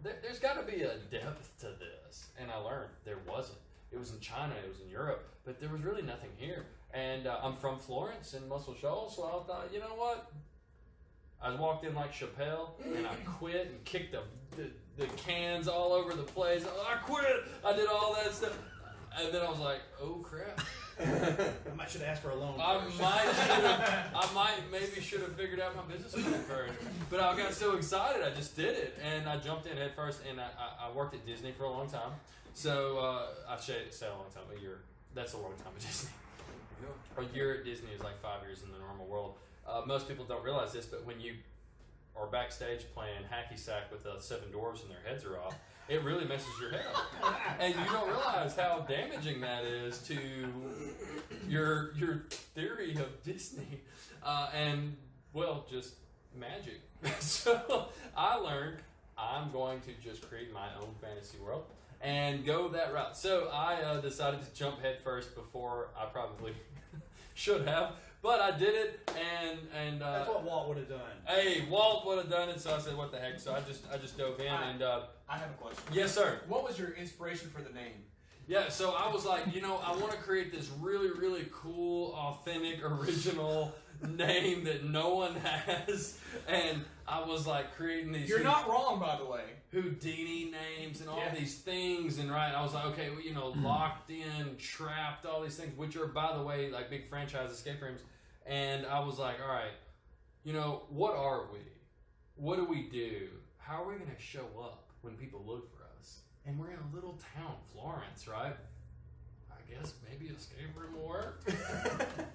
Speaker 5: there's got to be a depth to this. And I learned there wasn't. It was in China, it was in Europe, but there was really nothing here. And I'm from Florence in Muscle Shoals, so I thought, you know what? I walked in like Chappelle, and I quit and kicked the cans all over the place. I quit. I did all that stuff, and then I was like, oh crap.
Speaker 3: I should have asked for a loan.
Speaker 5: I maybe should have figured out my business plan first. But I got so excited, I just did it. And I jumped in head first, and I worked at Disney for a long time. So I say a long time, a year. That's a long time at Disney. A year at Disney is like 5 years in the normal world. Most people don't realize this, but when you are backstage playing hacky sack with 7 dwarves and their heads are off, it really messes your head up. And you don't realize how damaging that is to your theory of Disney and, well, just magic. So I learned I'm going to just create my own fantasy world and go that route. So I decided to jump head first before I probably should have. But I did it, and
Speaker 3: that's what Walt would have done.
Speaker 5: Hey, Walt would have done it, so I said, "What the heck?" So I just dove in, and
Speaker 6: I have a question.
Speaker 5: Yes, sir.
Speaker 6: What was your inspiration for the name?
Speaker 5: Yeah, so I was like, I want to create this really, really cool, authentic, original name that no one has, and I was like creating these.
Speaker 6: You're not wrong, by the way.
Speaker 5: Houdini names and all these things, and I was like, okay, well, locked in, trapped, all these things, which are, by the way, like big franchise escape rooms. And I was like, all right, what are we? What do we do? How are we going to show up when people look for us? And we're in a little town, Florence, right? I guess maybe escape room will work.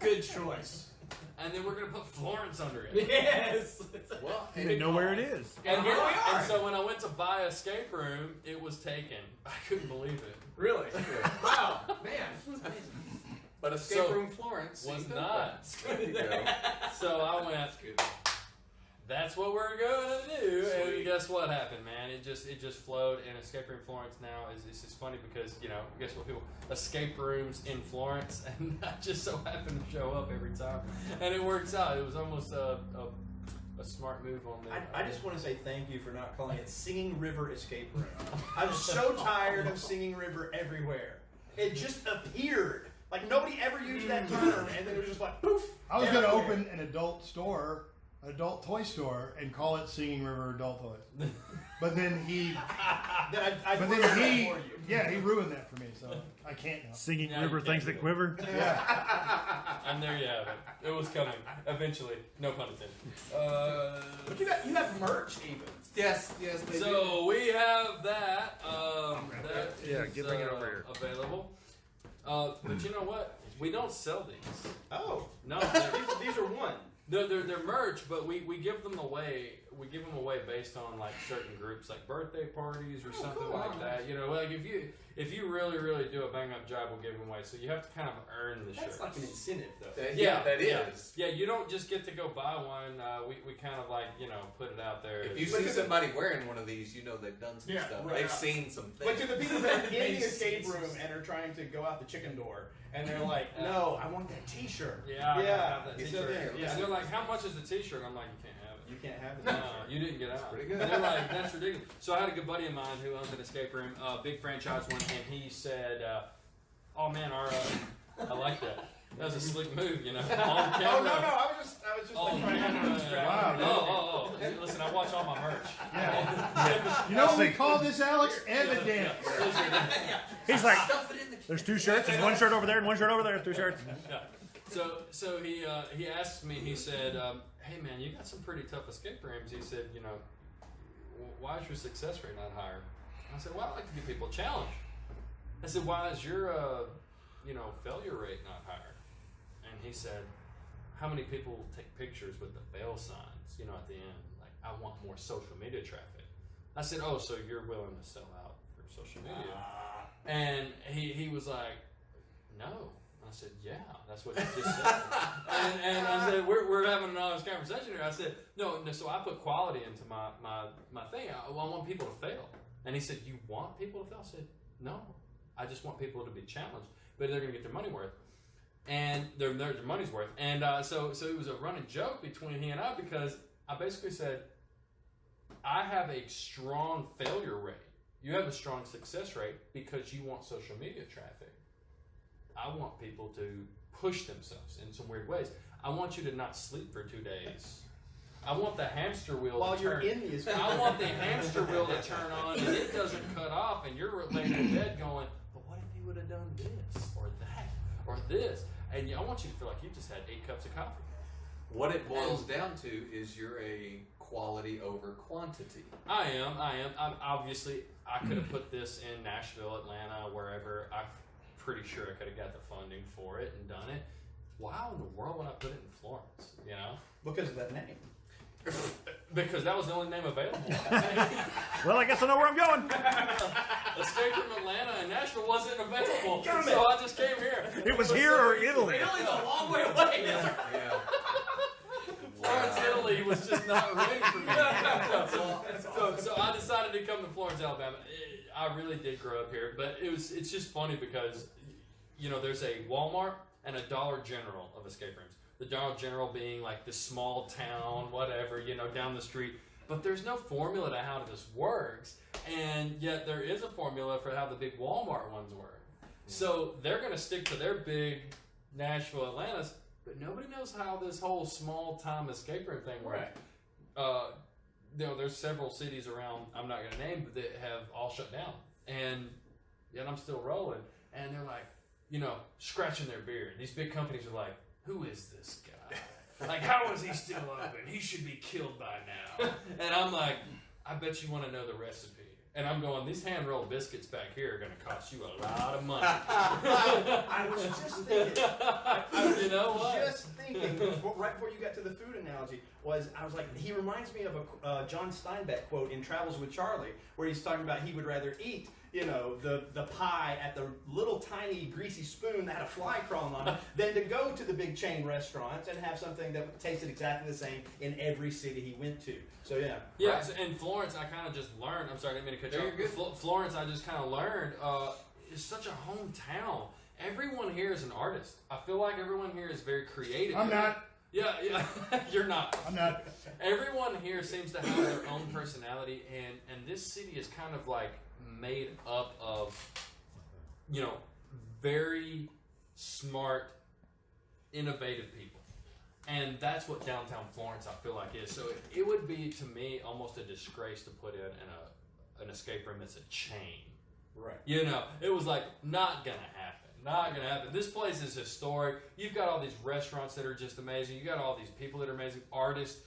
Speaker 6: Good choice.
Speaker 5: And then we're going to put Florence under it.
Speaker 6: Yes.
Speaker 1: Well,
Speaker 2: You didn't know where it is.
Speaker 5: And
Speaker 6: here we are.
Speaker 5: And so when I went to buy escape room, it was taken. I couldn't believe it.
Speaker 6: Really? Wow, man.
Speaker 1: but Escape
Speaker 5: So,
Speaker 1: Room Florence
Speaker 5: was
Speaker 1: seemed
Speaker 5: not.
Speaker 1: open. There you go.
Speaker 5: So I went, that's what we're going to do. And guess what happened, man? It just flowed. And Escape Room Florence now is just funny because, guess what people, escape rooms in Florence, and I just so happen to show up every time. And it works out. It was almost a smart move on there.
Speaker 3: I just want to say thank you for not calling it Singing River Escape Room. I'm so tired of Singing River everywhere. It just appeared. Like, nobody ever used that term, and then it was just like, poof.
Speaker 4: I was going to
Speaker 3: everywhere.
Speaker 4: open an adult store, an adult toy store, and call it Singing River Adult Toys. But then he,
Speaker 3: I
Speaker 4: but
Speaker 3: ruined
Speaker 4: then
Speaker 3: that
Speaker 4: he,
Speaker 3: for you.
Speaker 4: yeah, he ruined that for me. So I can't now.
Speaker 2: Singing
Speaker 5: Yeah,
Speaker 2: river
Speaker 5: you
Speaker 2: things
Speaker 5: can't
Speaker 2: that
Speaker 5: do it.
Speaker 2: quiver.
Speaker 4: Yeah.
Speaker 5: And there you have it. It was coming. Eventually. No pun intended.
Speaker 6: But you have merch even.
Speaker 1: Yes, they do.
Speaker 5: So we have that. That
Speaker 2: Yeah,
Speaker 5: is,
Speaker 2: bring it over here.
Speaker 5: available. But you know what? We don't sell these.
Speaker 3: Oh,
Speaker 5: No,
Speaker 3: these are one.
Speaker 5: they're merch, but we give them away. We give them away based on like certain groups, like birthday parties or something
Speaker 3: cool.
Speaker 5: like that. Like if you really do a bang up job, we'll give them away. So you have to kind of earn the
Speaker 3: That's
Speaker 5: shirt.
Speaker 3: like an incentive, though.
Speaker 1: Yeah, that is.
Speaker 5: Yeah, you don't just get to go buy one. We kind of like put it out there.
Speaker 1: If you see somebody wearing one of these, you know they've done some
Speaker 6: Yeah,
Speaker 1: stuff.
Speaker 6: right.
Speaker 1: They've seen some
Speaker 3: But
Speaker 1: things.
Speaker 3: to the people that are in the escape room and are trying to go out the chicken door, and they're like, no, I want that T-shirt.
Speaker 5: Yeah, I gotta
Speaker 3: Yeah,
Speaker 5: have that
Speaker 3: it's
Speaker 5: t-shirt.
Speaker 3: up there.
Speaker 5: Yeah, they're like, how much is the t-shirt? I'm like, you can't have it.
Speaker 3: You can't have it.
Speaker 5: No, you didn't get out.
Speaker 1: pretty good.
Speaker 5: And they're like, that's ridiculous. So I had a good buddy of mine who owns an escape room, big franchise one, and he said, oh man, I like that. That was a slick move, on camera.
Speaker 3: Oh, no, I was just
Speaker 5: Oh,
Speaker 3: like trying to
Speaker 5: camera.
Speaker 3: distract
Speaker 4: Wow.
Speaker 3: you.
Speaker 5: Oh. Listen, I watch all my merch.
Speaker 4: Yeah. You know what we call this, Alex? Evidence.
Speaker 2: He's like, there's 2 shirts. There's 1 shirt over there and 1 shirt over there. 2 shirts.
Speaker 5: Yeah. So he asked me. He said, "Hey man, you got some pretty tough escape rooms." He said, "Why is your success rate not higher?" I said, "Well, I like to give people a challenge." I said, "Why is your failure rate not higher?" And he said, "How many people take pictures with the fail signs? At the end, like I want more social media traffic." I said, "Oh, so you're willing to sell out for social media?" And he was like, "No." I said, "Yeah, that's what you just said." and I said, "We're having an honest conversation here." I said, "No. So I put quality into my thing. I want people to fail." And he said, "You want people to fail?" I said, "No, I just want people to be challenged, but they're going to get their money worth." And their money's worth. And so it was a running joke between he and I because I basically said, I have a strong failure rate. You have a strong success rate because you want social media traffic. I want people to push themselves in some weird ways. I want you to not sleep for 2 days. I want the hamster wheel
Speaker 3: While
Speaker 5: to
Speaker 3: you're
Speaker 5: turn.
Speaker 3: in the escape
Speaker 5: I
Speaker 3: room.
Speaker 5: want the hamster wheel to turn on and it doesn't cut off and you're laying in bed going, but what if he would have done this or that? or this, and I want you to feel like you just had 8 cups of coffee.
Speaker 1: What it boils down to is you're a quality over quantity.
Speaker 5: I am. I'm obviously, I could have put this in Nashville, Atlanta, wherever. I'm pretty sure I could have got the funding for it and done it. Why in the world would I put it in Florence? You know?
Speaker 3: Because of that name.
Speaker 5: Because that was the only name available.
Speaker 2: Well, I guess I know where I'm going.
Speaker 5: Escape from Atlanta and Nashville wasn't available, so I just came here.
Speaker 2: It was here or Italy.
Speaker 5: Italy's a long way away.
Speaker 1: Yeah.
Speaker 5: Florence, Italy was just not ready for me. So I decided to come to Florence, Alabama. I really did grow up here, but it's just funny because, you know, there's a Walmart and a Dollar General of escape rooms. The Dollar General being like this small town, whatever, you know, down the street. But there's no formula to how this works, and yet there is a formula for how the big Walmart ones work. So they're going to stick to their big Nashville, Atlanta's, but nobody knows how this whole small-time escape room thing works. You know, there's several cities around, I'm not going to name, but that have all shut down. And yet I'm still rolling. And they're like, you know, scratching their beard. These big companies are like, who is this guy? Like, how is he still open? He should be killed by now. And I'm like, I bet you want to know the recipe. And I'm going, these hand-rolled biscuits back here are going to cost you a lot of money.
Speaker 3: I was just thinking.
Speaker 5: You know what?
Speaker 3: Just thinking, right before you got to the food analogy, I was like, he reminds me of a John Steinbeck quote in Travels with Charlie, where he's talking about he would rather eat, you know, the pie at the little tiny greasy spoon that had a fly crawling on it than to go to the big chain restaurants and have something that tasted exactly the same in every city he went to. So yeah.
Speaker 5: Yeah, so in Florence, I kind of just learned. I'm sorry, I didn't mean to cut you off. Florence, I just kind of learned. It's such a hometown. Everyone here is an artist. I feel like everyone here is very creative.
Speaker 4: I'm not.
Speaker 5: Yeah, you're not.
Speaker 4: I'm not.
Speaker 5: Everyone here seems to have their own personality, and this city is kind of like made up of, you know, very smart, innovative people. And that's what downtown Florence, I feel like, is. So it would be, to me, almost a disgrace to put in an escape room that's a chain.
Speaker 3: Right.
Speaker 5: You know, it was like, not going to happen. Not going to happen. This place is historic. You've got all these restaurants that are just amazing. You got all these people that are amazing. Artists.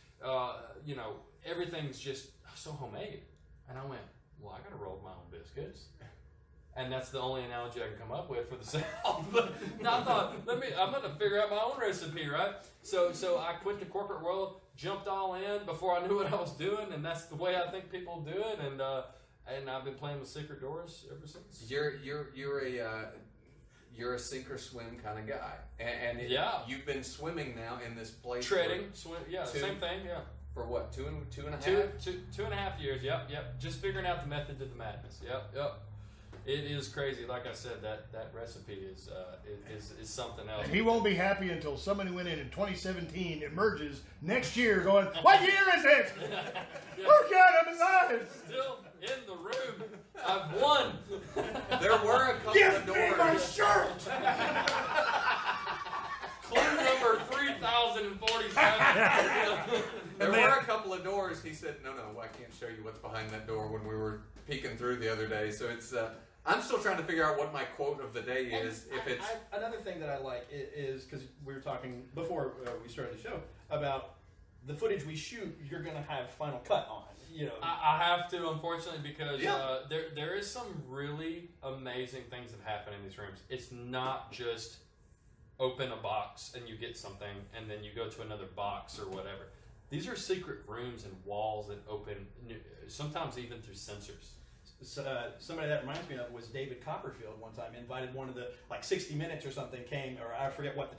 Speaker 5: You know, everything's just so homemade. And I went, well, I got to roll my own biscuits. And that's the only analogy I can come up with for the South. But no, I thought, I'm going to figure out my own recipe, right? So I quit the corporate world, jumped all in before I knew what I was doing, and that's the way I think people do it. And I've been playing with secret doors ever since.
Speaker 1: You're a sink or swim kind of guy, and you've been swimming now in this place.
Speaker 5: Treading, swim, same thing, yeah.
Speaker 1: For what, two and a half?
Speaker 5: Two and a half years, yep. Just figuring out the method to the madness, yep. It is crazy. Like I said, that recipe is something else.
Speaker 4: And he won't be happy until somebody went in 2017 emerges next year going, what year is it? Look at him, his eyes.
Speaker 5: Still in the room. I've won.
Speaker 1: There were a couple
Speaker 4: Give
Speaker 1: of
Speaker 4: me
Speaker 1: doors.
Speaker 4: my shirt.
Speaker 5: Clue number 3047.
Speaker 1: There were a couple of doors. He said, no, I can't show you what's behind that door when we were peeking through the other day. So it's, I'm still trying to figure out what my quote of the day is.
Speaker 3: Another thing that I like is, because we were talking before we started the show, about the footage we shoot, you're going to have Final Cut on. You know,
Speaker 5: I have to, unfortunately, because there is some really amazing things that happen in these rooms. It's not just open a box and you get something and then you go to another box or whatever. These are secret rooms and walls that open, sometimes even through sensors.
Speaker 3: Somebody that reminds me of was David Copperfield. One time invited one of the, like 60 Minutes or something came, or I forget what the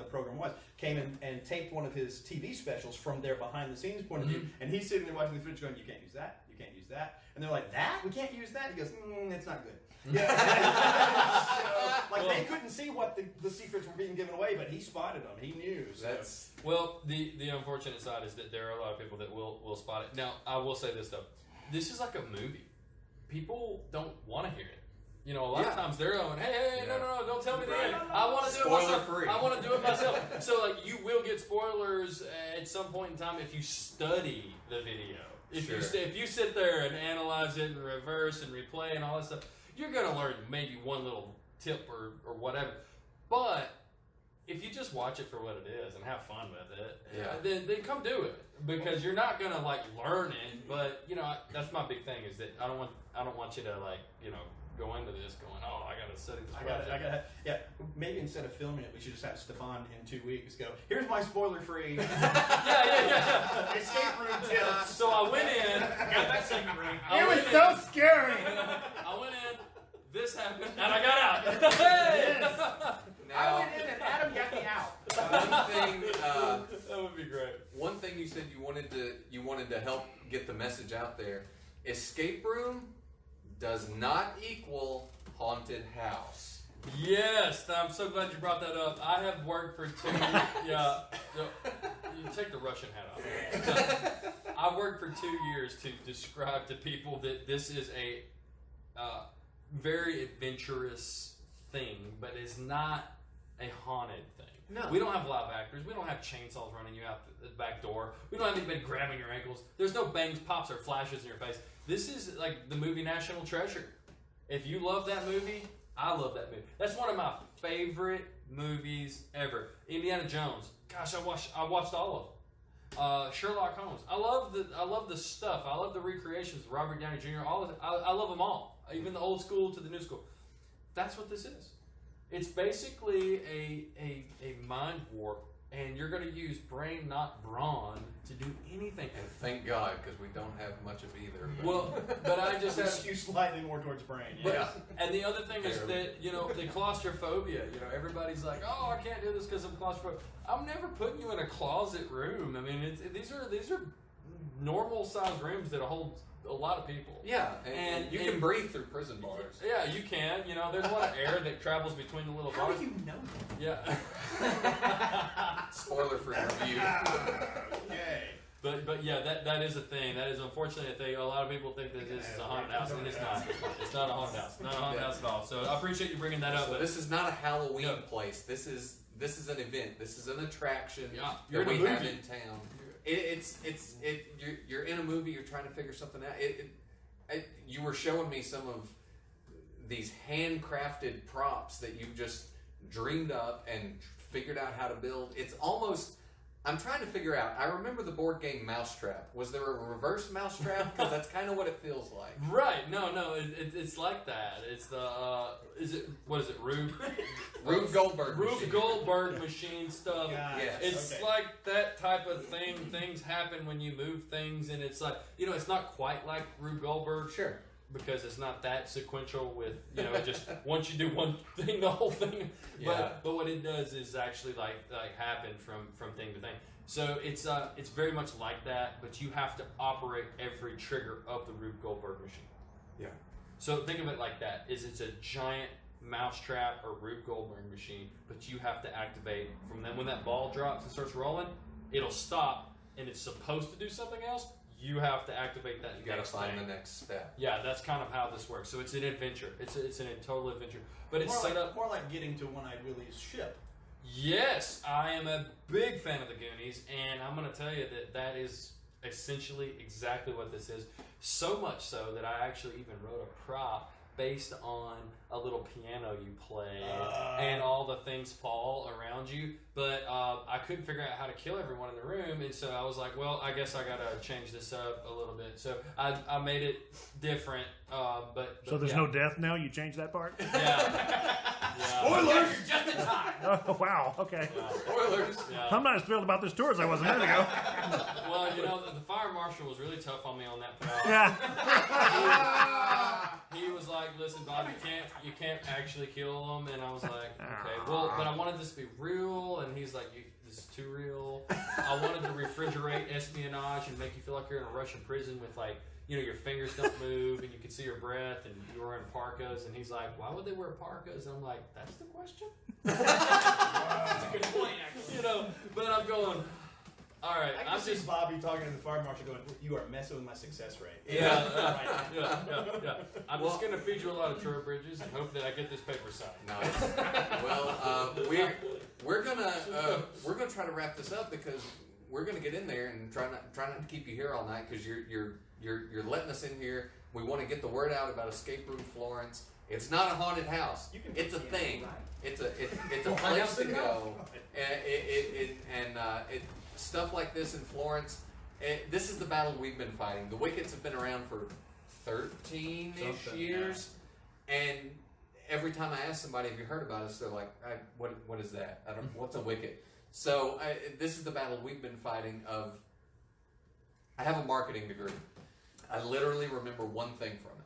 Speaker 3: program was, came and taped one of his TV specials from their behind the scenes point of view, and he's sitting there watching the footage going, you can't use that, you can't use that, and they're like, that? We can't use that? He goes, it's not good. Yeah. So, like, they couldn't see what the secrets were being given away, but he spotted them. He knew. So.
Speaker 5: Well, the unfortunate side is that there are a lot of people that will spot it. Now, I will say this, though. This is like a movie. People don't want to hear it. You know, a lot of times they're going, hey, no, don't tell me the end. I want to do it myself.
Speaker 1: Spoiler free.
Speaker 5: I want to do it myself. So, like, you will get spoilers at some point in time if you study the video. If you sit there and analyze it and reverse and replay and all that stuff, you're going to learn maybe one little tip or whatever. But if you just watch it for what it is and have fun with it,
Speaker 1: Yeah.
Speaker 5: then come do it, because you're not gonna like learn it. But you know, that's my big thing is that I don't want you to like, you know, go into this going, oh, I gotta study this.
Speaker 3: I gotta, yeah. Maybe instead of filming it, we should just have Stefan in 2 weeks go, here's my spoiler-free
Speaker 5: yeah.
Speaker 4: Escape room tips.
Speaker 5: So I went in.
Speaker 6: Got that second ring.
Speaker 2: It was so scary.
Speaker 5: I went in. This happened, and I got out. Hey!
Speaker 6: I
Speaker 1: Now,
Speaker 6: went in and Adam got me out.
Speaker 1: one thing,
Speaker 5: That would be great.
Speaker 1: one thing you said you wanted to help get the message out there. Escape room does not equal haunted house.
Speaker 5: Yes, I'm so glad you brought that up. I have worked for 2 yeah. You take the Russian hat off. I worked for 2 years to describe to people that this is a very adventurous thing, but it's not a haunted thing.
Speaker 1: No.
Speaker 5: We don't have live actors. We don't have chainsaws running you out the back door. We don't have anybody grabbing your ankles. There's no bangs, pops, or flashes in your face. This is like the movie National Treasure. If you love that movie, I love that movie. That's one of my favorite movies ever. Indiana Jones. Gosh, I watched all of them. Sherlock Holmes. I love the stuff. I love the recreations. Robert Downey Jr. All of it. I love them all. Even the old school to the new school. That's what this is. It's basically a mind warp, and you're going to use brain, not brawn, to do anything.
Speaker 1: And thank God, because we don't have much of either. But
Speaker 5: Well, but I just have.
Speaker 3: skew slightly more towards brain.
Speaker 5: But,
Speaker 3: Yeah.
Speaker 5: And the other thing is that, you know, the claustrophobia, you know, everybody's like, oh, I can't do this because I'm claustrophobic. I'm never putting you in a closet room. I mean, these are normal sized rooms that hold a lot of people.
Speaker 1: yeah, and you can breathe through prison bars.
Speaker 5: Yeah, you can. You know, there's a lot of air that travels between the little
Speaker 3: How
Speaker 5: bars.
Speaker 3: do you know that?
Speaker 5: Yeah.
Speaker 1: Spoiler-free review.
Speaker 3: Okay.
Speaker 5: But yeah, that is a thing. That is unfortunately a thing. A lot of people think that this is a haunted house, and it's not. It's not a haunted house. Not a haunted house at all. So I appreciate you bringing that up.
Speaker 1: So
Speaker 5: But
Speaker 1: this is not a Halloween
Speaker 5: Yeah.
Speaker 1: place. This is an event. This is an attraction
Speaker 5: Yeah, you're
Speaker 1: that
Speaker 5: in a
Speaker 1: we have
Speaker 5: movie.
Speaker 1: in town. You're in a movie. You're trying to figure something out. You were showing me some of these handcrafted props that you just dreamed up and figured out how to build. It's almost. I'm trying to figure out. I remember the board game Mousetrap. Was there a reverse Mousetrap? Because that's kind of what it feels like.
Speaker 5: Right? No, it's like that. It's the what is it? Rube
Speaker 1: Goldberg.
Speaker 5: Rube
Speaker 1: machine.
Speaker 5: Goldberg machine stuff.
Speaker 1: Yes.
Speaker 5: It's
Speaker 3: Okay.
Speaker 5: like that type of thing. Things happen when you move things, and it's like, you know, it's not quite like Rube Goldberg.
Speaker 1: Sure.
Speaker 5: Because it's not that sequential with, you know, just once you do one thing, the whole thing.
Speaker 1: Yeah.
Speaker 5: But what it does is actually like happen from thing to thing. So it's very much like that, but you have to operate every trigger of the Rube Goldberg machine.
Speaker 1: Yeah.
Speaker 5: So think of it like that: it's a giant mousetrap or Rube Goldberg machine, but you have to activate from then when that ball drops and starts rolling, it'll stop, and it's supposed to do something else. You have to activate that.
Speaker 1: You got to
Speaker 5: next
Speaker 1: find
Speaker 5: thing.
Speaker 1: the next step.
Speaker 5: Yeah, that's kind of how this works. So it's an adventure. It's a total adventure, but it's
Speaker 3: More
Speaker 5: set
Speaker 3: like,
Speaker 5: up.
Speaker 3: more like getting to One-Eyed Willie's ship.
Speaker 5: Yes, I am a big fan of the Goonies, and I'm going to tell you that is essentially exactly what this is. So much so that I actually even wrote a prop based on a little piano you play, and all the things fall around you. But I couldn't figure out how to kill everyone in the room, and so I was like, well, I guess I got to change this up a little bit. So I made it different. But
Speaker 2: So there's
Speaker 5: yeah.
Speaker 2: no death now? You changed that part?
Speaker 5: Yeah.
Speaker 4: Spoilers!
Speaker 6: Just in time.
Speaker 2: Oh, wow. Okay.
Speaker 1: Spoilers.
Speaker 5: Yeah.
Speaker 2: I'm not as thrilled about this tour as I was a minute ago.
Speaker 5: Well, you know, the fire marshal was really tough on me on that part.
Speaker 2: Yeah.
Speaker 5: He was like, "Listen, Bob, you can't actually kill them." And I was like, "Okay, well, but I wanted this to be real." And he's like, "This is too real." I wanted to refrigerate espionage and make you feel like you're in a Russian prison with, like, you know, your fingers don't move and you can see your breath and you're wearing parkas. And he's like, "Why would they wear parkas?" And I'm like, "That's the question."
Speaker 6: That's a good point, actually.
Speaker 5: You know, but I'm going, all right.
Speaker 3: I can
Speaker 5: I'm
Speaker 3: see
Speaker 5: just.
Speaker 3: Bobby talking to the fire marshal going, you are messing with my success rate.
Speaker 5: Yeah. I'm just going to feed you a lot of Trowbridges and hope that I get this paper signed.
Speaker 1: Nice. Well, we're gonna try to wrap this up because we're gonna get in there and try not to keep you here all night because you're letting us in here. We want to get the word out about Escape Room Florence. It's not a haunted house.
Speaker 3: You can
Speaker 1: It's a
Speaker 3: put
Speaker 1: thing.
Speaker 3: candles,
Speaker 1: It's a place to go. And stuff like this in Florence. This is the battle we've been fighting. The Wickets have been around for 13-ish
Speaker 3: Something,
Speaker 1: years, and every time I ask somebody, "Have you heard about us?" They're like, "What is that? I don't. What's a Wicket?" So this is the battle we've been fighting. I have a marketing degree. I literally remember one thing from it.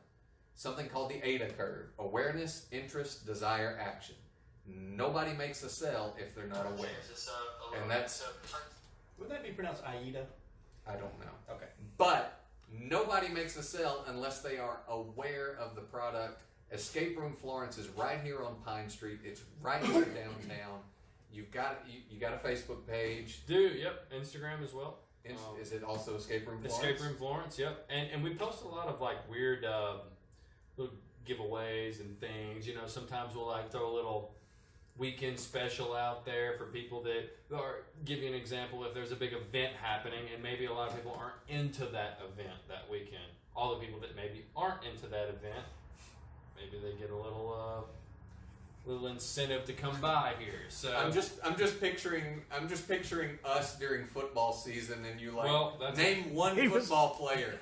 Speaker 1: Something called the AIDA curve: awareness, interest, desire, action. Nobody makes a sale if they're not aware, and that's.
Speaker 3: Wouldn't that be pronounced Aida?
Speaker 1: I don't know.
Speaker 3: Okay.
Speaker 1: But nobody makes a sale unless they are aware of the product. Escape Room Florence is right here on Pine Street. It's right here downtown. You've got you got a Facebook page.
Speaker 6: Dude, yep. Instagram as well.
Speaker 1: Is it also Escape Room Florence?
Speaker 6: Escape Room Florence, yep. And we post a lot of like weird little giveaways and things. You know, sometimes we'll like throw a little weekend special out there for people that, or give you an example, if there's a big event happening and maybe a lot of people aren't into that event that weekend. All the people that maybe aren't into that event, maybe they get a little incentive to come by here. So
Speaker 1: I'm just picturing us during football season, and you name one football player.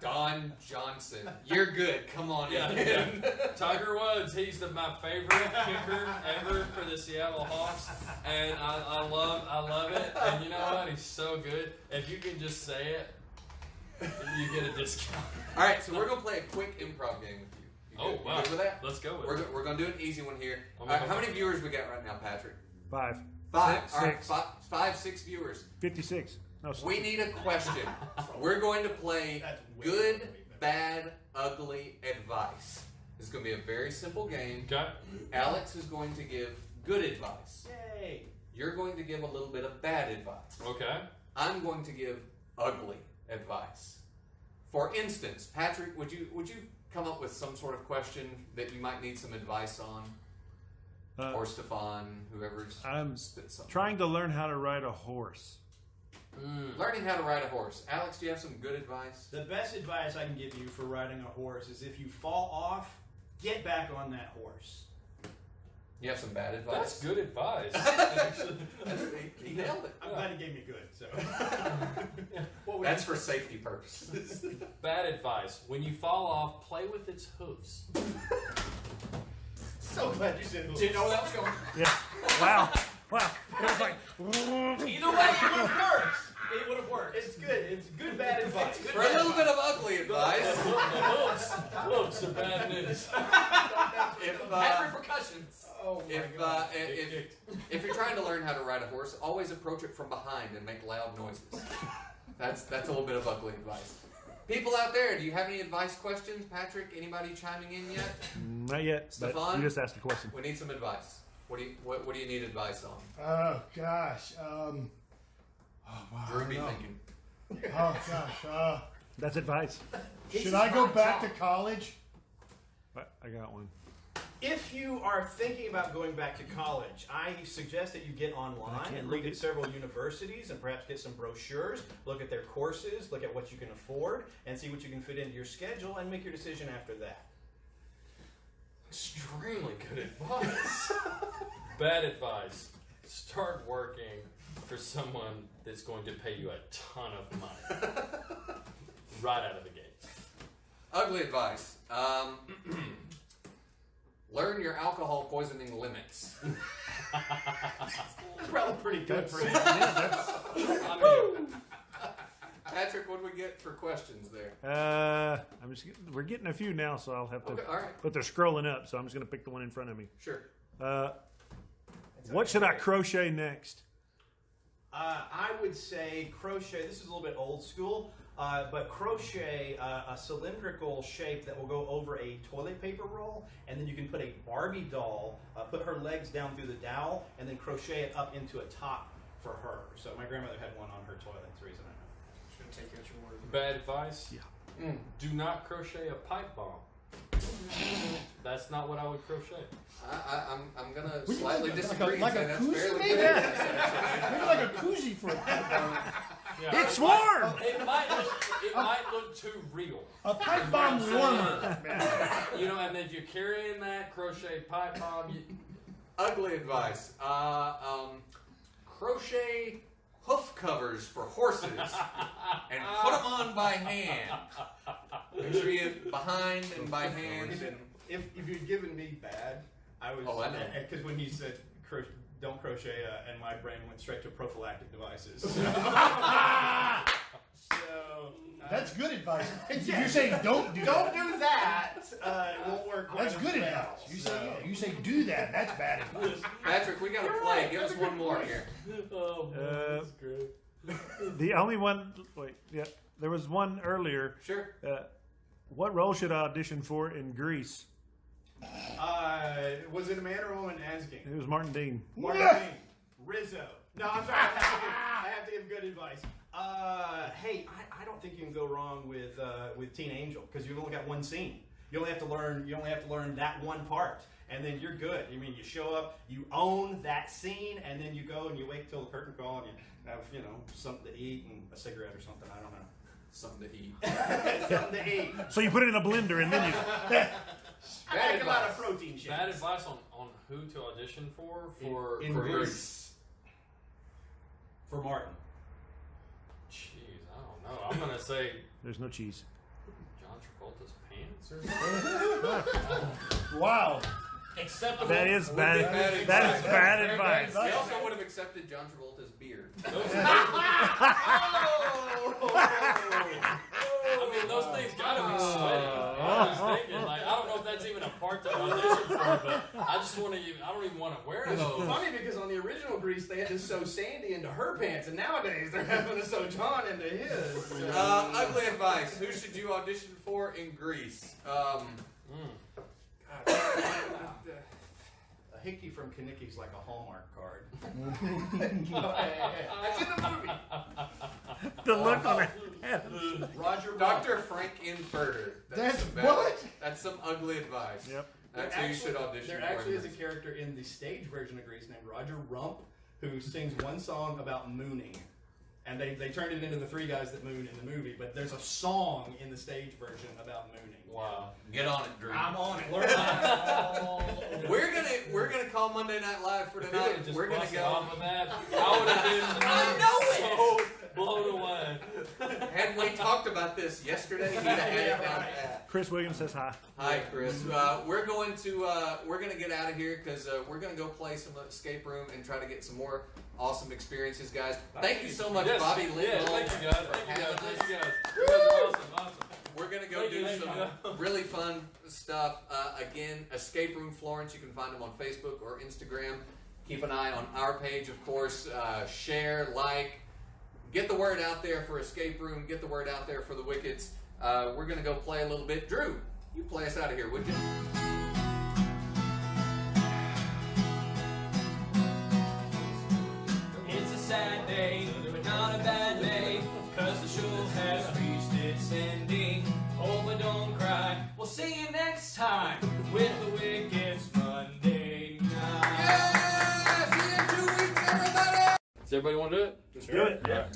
Speaker 1: Don Johnson. You're good. Come on in.
Speaker 6: Tiger Woods, he's my favorite kicker ever for the Seattle Hawks, and I love it. And you know what? He's so good. If you can just say it, you get a discount.
Speaker 1: All right, so we're gonna play a quick improv game with you. You
Speaker 6: Wow.
Speaker 1: good with that?
Speaker 6: Let's go with it.
Speaker 1: We're gonna do an easy one here. How many viewers we got right now, Patrick?
Speaker 2: 5.
Speaker 1: 5.
Speaker 2: Six.
Speaker 1: All right, 5, 6 viewers.
Speaker 2: 56. No,
Speaker 1: We need a question. We're going to play
Speaker 3: That's way
Speaker 1: good,
Speaker 3: more than me.
Speaker 1: bad, ugly advice. This is going to be a very simple game.
Speaker 6: Okay.
Speaker 1: Alex is going to give good advice.
Speaker 3: Yay.
Speaker 1: You're going to give a little bit of bad advice.
Speaker 6: Okay.
Speaker 1: I'm going to give ugly advice. For instance, Patrick, would you come up with some sort of question that you might need some advice on? Or Stefan, whoever's
Speaker 2: I'm
Speaker 1: spit something.
Speaker 2: trying to learn how to ride a horse.
Speaker 1: Learning how to ride a horse. Alex, do you have some good advice?
Speaker 3: The best advice I can give you for riding a horse is if you fall off, get back on that horse.
Speaker 1: You have some bad advice?
Speaker 6: That's good advice.
Speaker 1: He nailed it.
Speaker 3: I'm glad he gave me good. So.
Speaker 1: That's for safety purposes.
Speaker 6: Bad advice. When you fall off, play with its hooves.
Speaker 3: So glad you said.
Speaker 1: Do you know where that was going?
Speaker 2: Yeah. Wow. Wow. It was like.
Speaker 3: Either way, it would have worked. It would have worked. It's good. It's good bad advice.
Speaker 1: For a little bit of ugly advice,
Speaker 6: Hooves are bad news.
Speaker 1: had repercussions.
Speaker 3: Oh my God.
Speaker 1: If you're trying to learn how to ride a horse, always approach it from behind and make loud noises. That's a little bit of ugly advice. People out there, do you have any advice questions? Patrick, anybody chiming in yet?
Speaker 2: Not yet. But
Speaker 1: Stefan?
Speaker 2: you just asked the question.
Speaker 1: We need some advice. What do you need advice on?
Speaker 4: Oh gosh. Oh wow.
Speaker 1: Drew be
Speaker 4: I don't know.
Speaker 1: thinking.
Speaker 4: Oh gosh.
Speaker 2: That's advice.
Speaker 4: Should I go back to college?
Speaker 2: I got one.
Speaker 3: If you are thinking about going back to college, I suggest that you get online
Speaker 2: can't
Speaker 3: and look
Speaker 2: read
Speaker 3: at
Speaker 2: it.
Speaker 3: several universities and perhaps get some brochures, look at their courses, look at what you can afford, and see what you can fit into your schedule and make your decision after that.
Speaker 1: Extremely good advice.
Speaker 6: Bad advice. Start working for someone that's going to pay you a ton of money. Right out of the gate.
Speaker 1: Ugly advice. Learn your alcohol poisoning limits.
Speaker 3: Probably pretty good for you.
Speaker 1: Patrick, what do we get for questions there?
Speaker 2: We're getting a few now, so I'll have to.
Speaker 1: Okay, all right.
Speaker 2: But they're scrolling up, so I'm just going to pick the one in front of me.
Speaker 1: Sure.
Speaker 2: What should I crochet next?
Speaker 3: I would say crochet. This is a little bit old school, but crochet a cylindrical shape that will go over a toilet paper roll, and then you can put a Barbie doll, put her legs down through the dowel, and then crochet it up into a top for her. So my grandmother had one on her toilet. That's the reason I know.
Speaker 5: Should take you at your word.
Speaker 6: Bad advice?
Speaker 2: Yeah.
Speaker 6: Do not crochet a pipe bomb. That's not what I would crochet.
Speaker 1: I'm gonna slightly disagree
Speaker 4: like
Speaker 1: and
Speaker 4: a
Speaker 1: say that's
Speaker 4: koozie
Speaker 1: fairly
Speaker 4: maybe?
Speaker 1: good advice, actually.
Speaker 4: Maybe like a koozie for a pipe bomb.
Speaker 6: Yeah.
Speaker 2: It swarmed!
Speaker 6: It might look too real.
Speaker 4: A pipe bomb warmer.
Speaker 6: You know, and if you're carrying that crochet pipe bomb,
Speaker 1: Ugly advice. Crochet hoof covers for horses and put them on by hand. Make sure you behind and by hand.
Speaker 3: If you'd given me bad, I was.
Speaker 1: Oh, I know.
Speaker 3: Because when he said don't crochet, and my brain went straight to prophylactic devices.
Speaker 4: That's good advice. If you say don't do
Speaker 3: Don't do that. It won't work.
Speaker 4: that's good advice. You say do that. That's bad advice.
Speaker 1: Patrick, we got to play. Give us one more here.
Speaker 6: oh, man, that's great.
Speaker 2: The only one. Wait, yeah, there was one earlier.
Speaker 1: Sure.
Speaker 2: What role should I audition for in Grease?
Speaker 3: Was it a man or a woman asking?
Speaker 2: It was Martin Dean.
Speaker 3: Martin Dean. Rizzo. No, I'm sorry. I have to give good advice. Hey, I don't think you can go wrong with Teen Angel because you've only got one scene. You only have to learn that one part, and then you're good. I mean, you show up, you own that scene, and then you go and you wait till the curtain call and you have something to eat and a cigarette or something. I don't know.
Speaker 1: Something to eat.
Speaker 3: Something to eat.
Speaker 2: So you put it in a blender and then you.
Speaker 3: I make a lot of protein shakes.
Speaker 6: Bad advice on who to audition for
Speaker 3: in Grease. For Martin.
Speaker 6: Jeez, I don't know. I'm gonna say
Speaker 2: There's no cheese.
Speaker 6: John Travolta's pants or something.
Speaker 4: Wow.
Speaker 6: Acceptable.
Speaker 2: That is bad.
Speaker 1: bad advice.
Speaker 2: That is bad advice.
Speaker 1: We also would have accepted John Travolta's beard.
Speaker 6: I mean, those things gotta be sweaty. I was thinking, like, I don't know if that's even a part to audition for, but I just want to. I don't even want to wear
Speaker 3: It's
Speaker 6: those.
Speaker 3: funny because on the original Grease they had to sew Sandy into her pants, and nowadays they're having to sew John into his.
Speaker 1: Ugly advice. Who should you audition for in Grease? God.
Speaker 3: A hickey from Kanicki's like a Hallmark card. That's in the movie.
Speaker 2: The look on her head.
Speaker 3: Roger
Speaker 1: Dr. Frank Infurter.
Speaker 4: That's
Speaker 1: some bad-
Speaker 4: what?
Speaker 1: That's some ugly advice.
Speaker 2: Yep.
Speaker 1: That's who you should audition
Speaker 3: There
Speaker 1: for.
Speaker 3: actually
Speaker 1: in
Speaker 3: is a
Speaker 1: Grease.
Speaker 3: character in the stage version of Grease named Roger Rump who sings one song about mooning. And they turned it into the three guys that moon in the movie, but there's a song in the stage version about mooning.
Speaker 6: Wow.
Speaker 1: Get on it, Drew.
Speaker 3: I'm on it. Learn all over.
Speaker 1: We're gonna call Monday Night Live for
Speaker 6: If you would've
Speaker 1: tonight.
Speaker 6: just
Speaker 1: We're gonna
Speaker 6: busted
Speaker 1: go.
Speaker 6: off of that, I would have been so blown away.
Speaker 1: Hadn't we talked about this yesterday? He'd have had it down pat.
Speaker 2: Chris Williams says hi.
Speaker 1: Hi, Chris. We're going to get out of here because we're gonna go play some escape room and try to get some more awesome experiences, guys. Thank you so much,
Speaker 6: Yes.
Speaker 1: Bobby
Speaker 6: Yeah,
Speaker 1: Lindholm.
Speaker 6: thank you guys.
Speaker 1: for
Speaker 6: Thank you
Speaker 1: having
Speaker 6: guys.
Speaker 1: us.
Speaker 6: Thank you guys. You guys are awesome. Awesome.
Speaker 1: We're gonna go
Speaker 6: Thank
Speaker 1: do
Speaker 6: you, thank
Speaker 1: some
Speaker 6: you.
Speaker 1: really fun stuff. Again, Escape Room Florence. You can find them on Facebook or Instagram. Keep an eye on our page, of course. Share, like, get the word out there for Escape Room. Get the word out there for the Wickets. We're gonna go play a little bit. Drew, you play us out of here, would you?
Speaker 5: It's a sad day, but not a bad day, 'cause the show has reached its ending. Oh, but don't cry, we'll see you next time with the Wickets Monday night.
Speaker 1: Yeah! See you in 2 weeks, everybody!
Speaker 6: Does everybody want to do it?
Speaker 2: Let's do it. Yeah.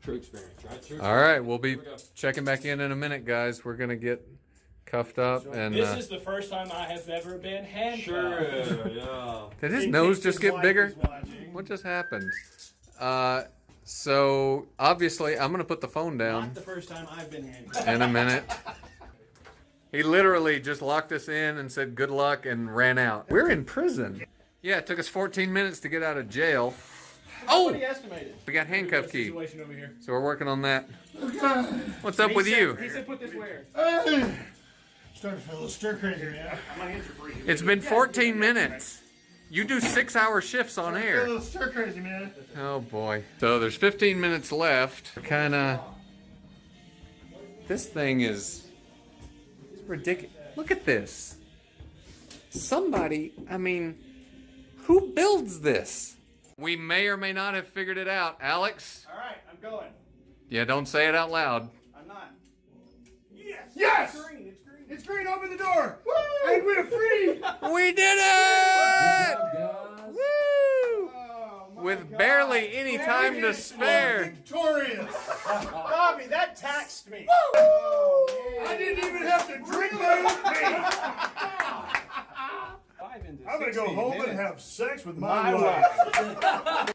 Speaker 6: True experience, right? True
Speaker 1: All right, we'll be
Speaker 6: Here we go.
Speaker 1: checking back in a minute, guys. We're gonna get cuffed up and.
Speaker 7: This is the first time I have ever been handcuffed.
Speaker 6: Sure, yeah.
Speaker 1: Did his
Speaker 7: In
Speaker 1: nose
Speaker 7: case
Speaker 1: just
Speaker 7: his
Speaker 1: get
Speaker 7: wife
Speaker 1: bigger?
Speaker 7: is watching.
Speaker 1: What just happened? So obviously, I'm gonna put the phone down
Speaker 7: Not the first time I've been handcuffed.
Speaker 1: in a minute. He literally just locked us in and said good luck and ran out. We're in prison. Yeah, it took us 14 minutes to get out of jail. Oh,
Speaker 7: What do you estimated?
Speaker 1: we got handcuff key,
Speaker 7: Situation over here.
Speaker 1: so we're working on that. What's up with you?
Speaker 7: He said put this where?
Speaker 4: Starting to feel a little stir crazy, man.
Speaker 7: My hands are free.
Speaker 1: It's been 14 minutes. You do 6-hour shifts on
Speaker 4: I feel a
Speaker 1: air.
Speaker 4: little stir crazy, man.
Speaker 1: Oh boy. So there's 15 minutes left. Kinda. This thing is ridiculous. Look at this. Somebody, I mean, who builds this? We may or may not have figured it out. Alex?
Speaker 7: All right, I'm going.
Speaker 1: Yeah, don't say it out loud.
Speaker 7: I'm not.
Speaker 4: Yes!
Speaker 7: It's green. It's green.
Speaker 4: It's green. Open the door. Woo! And we're free.
Speaker 1: We did it!
Speaker 6: Good job, guys.
Speaker 1: Woo!
Speaker 4: Oh, my
Speaker 1: with barely any time to spare.
Speaker 4: Victorious.
Speaker 7: Bobby, that taxed me.
Speaker 4: I didn't even have to drink my own pee. I'm gonna go home and have sex with my wife.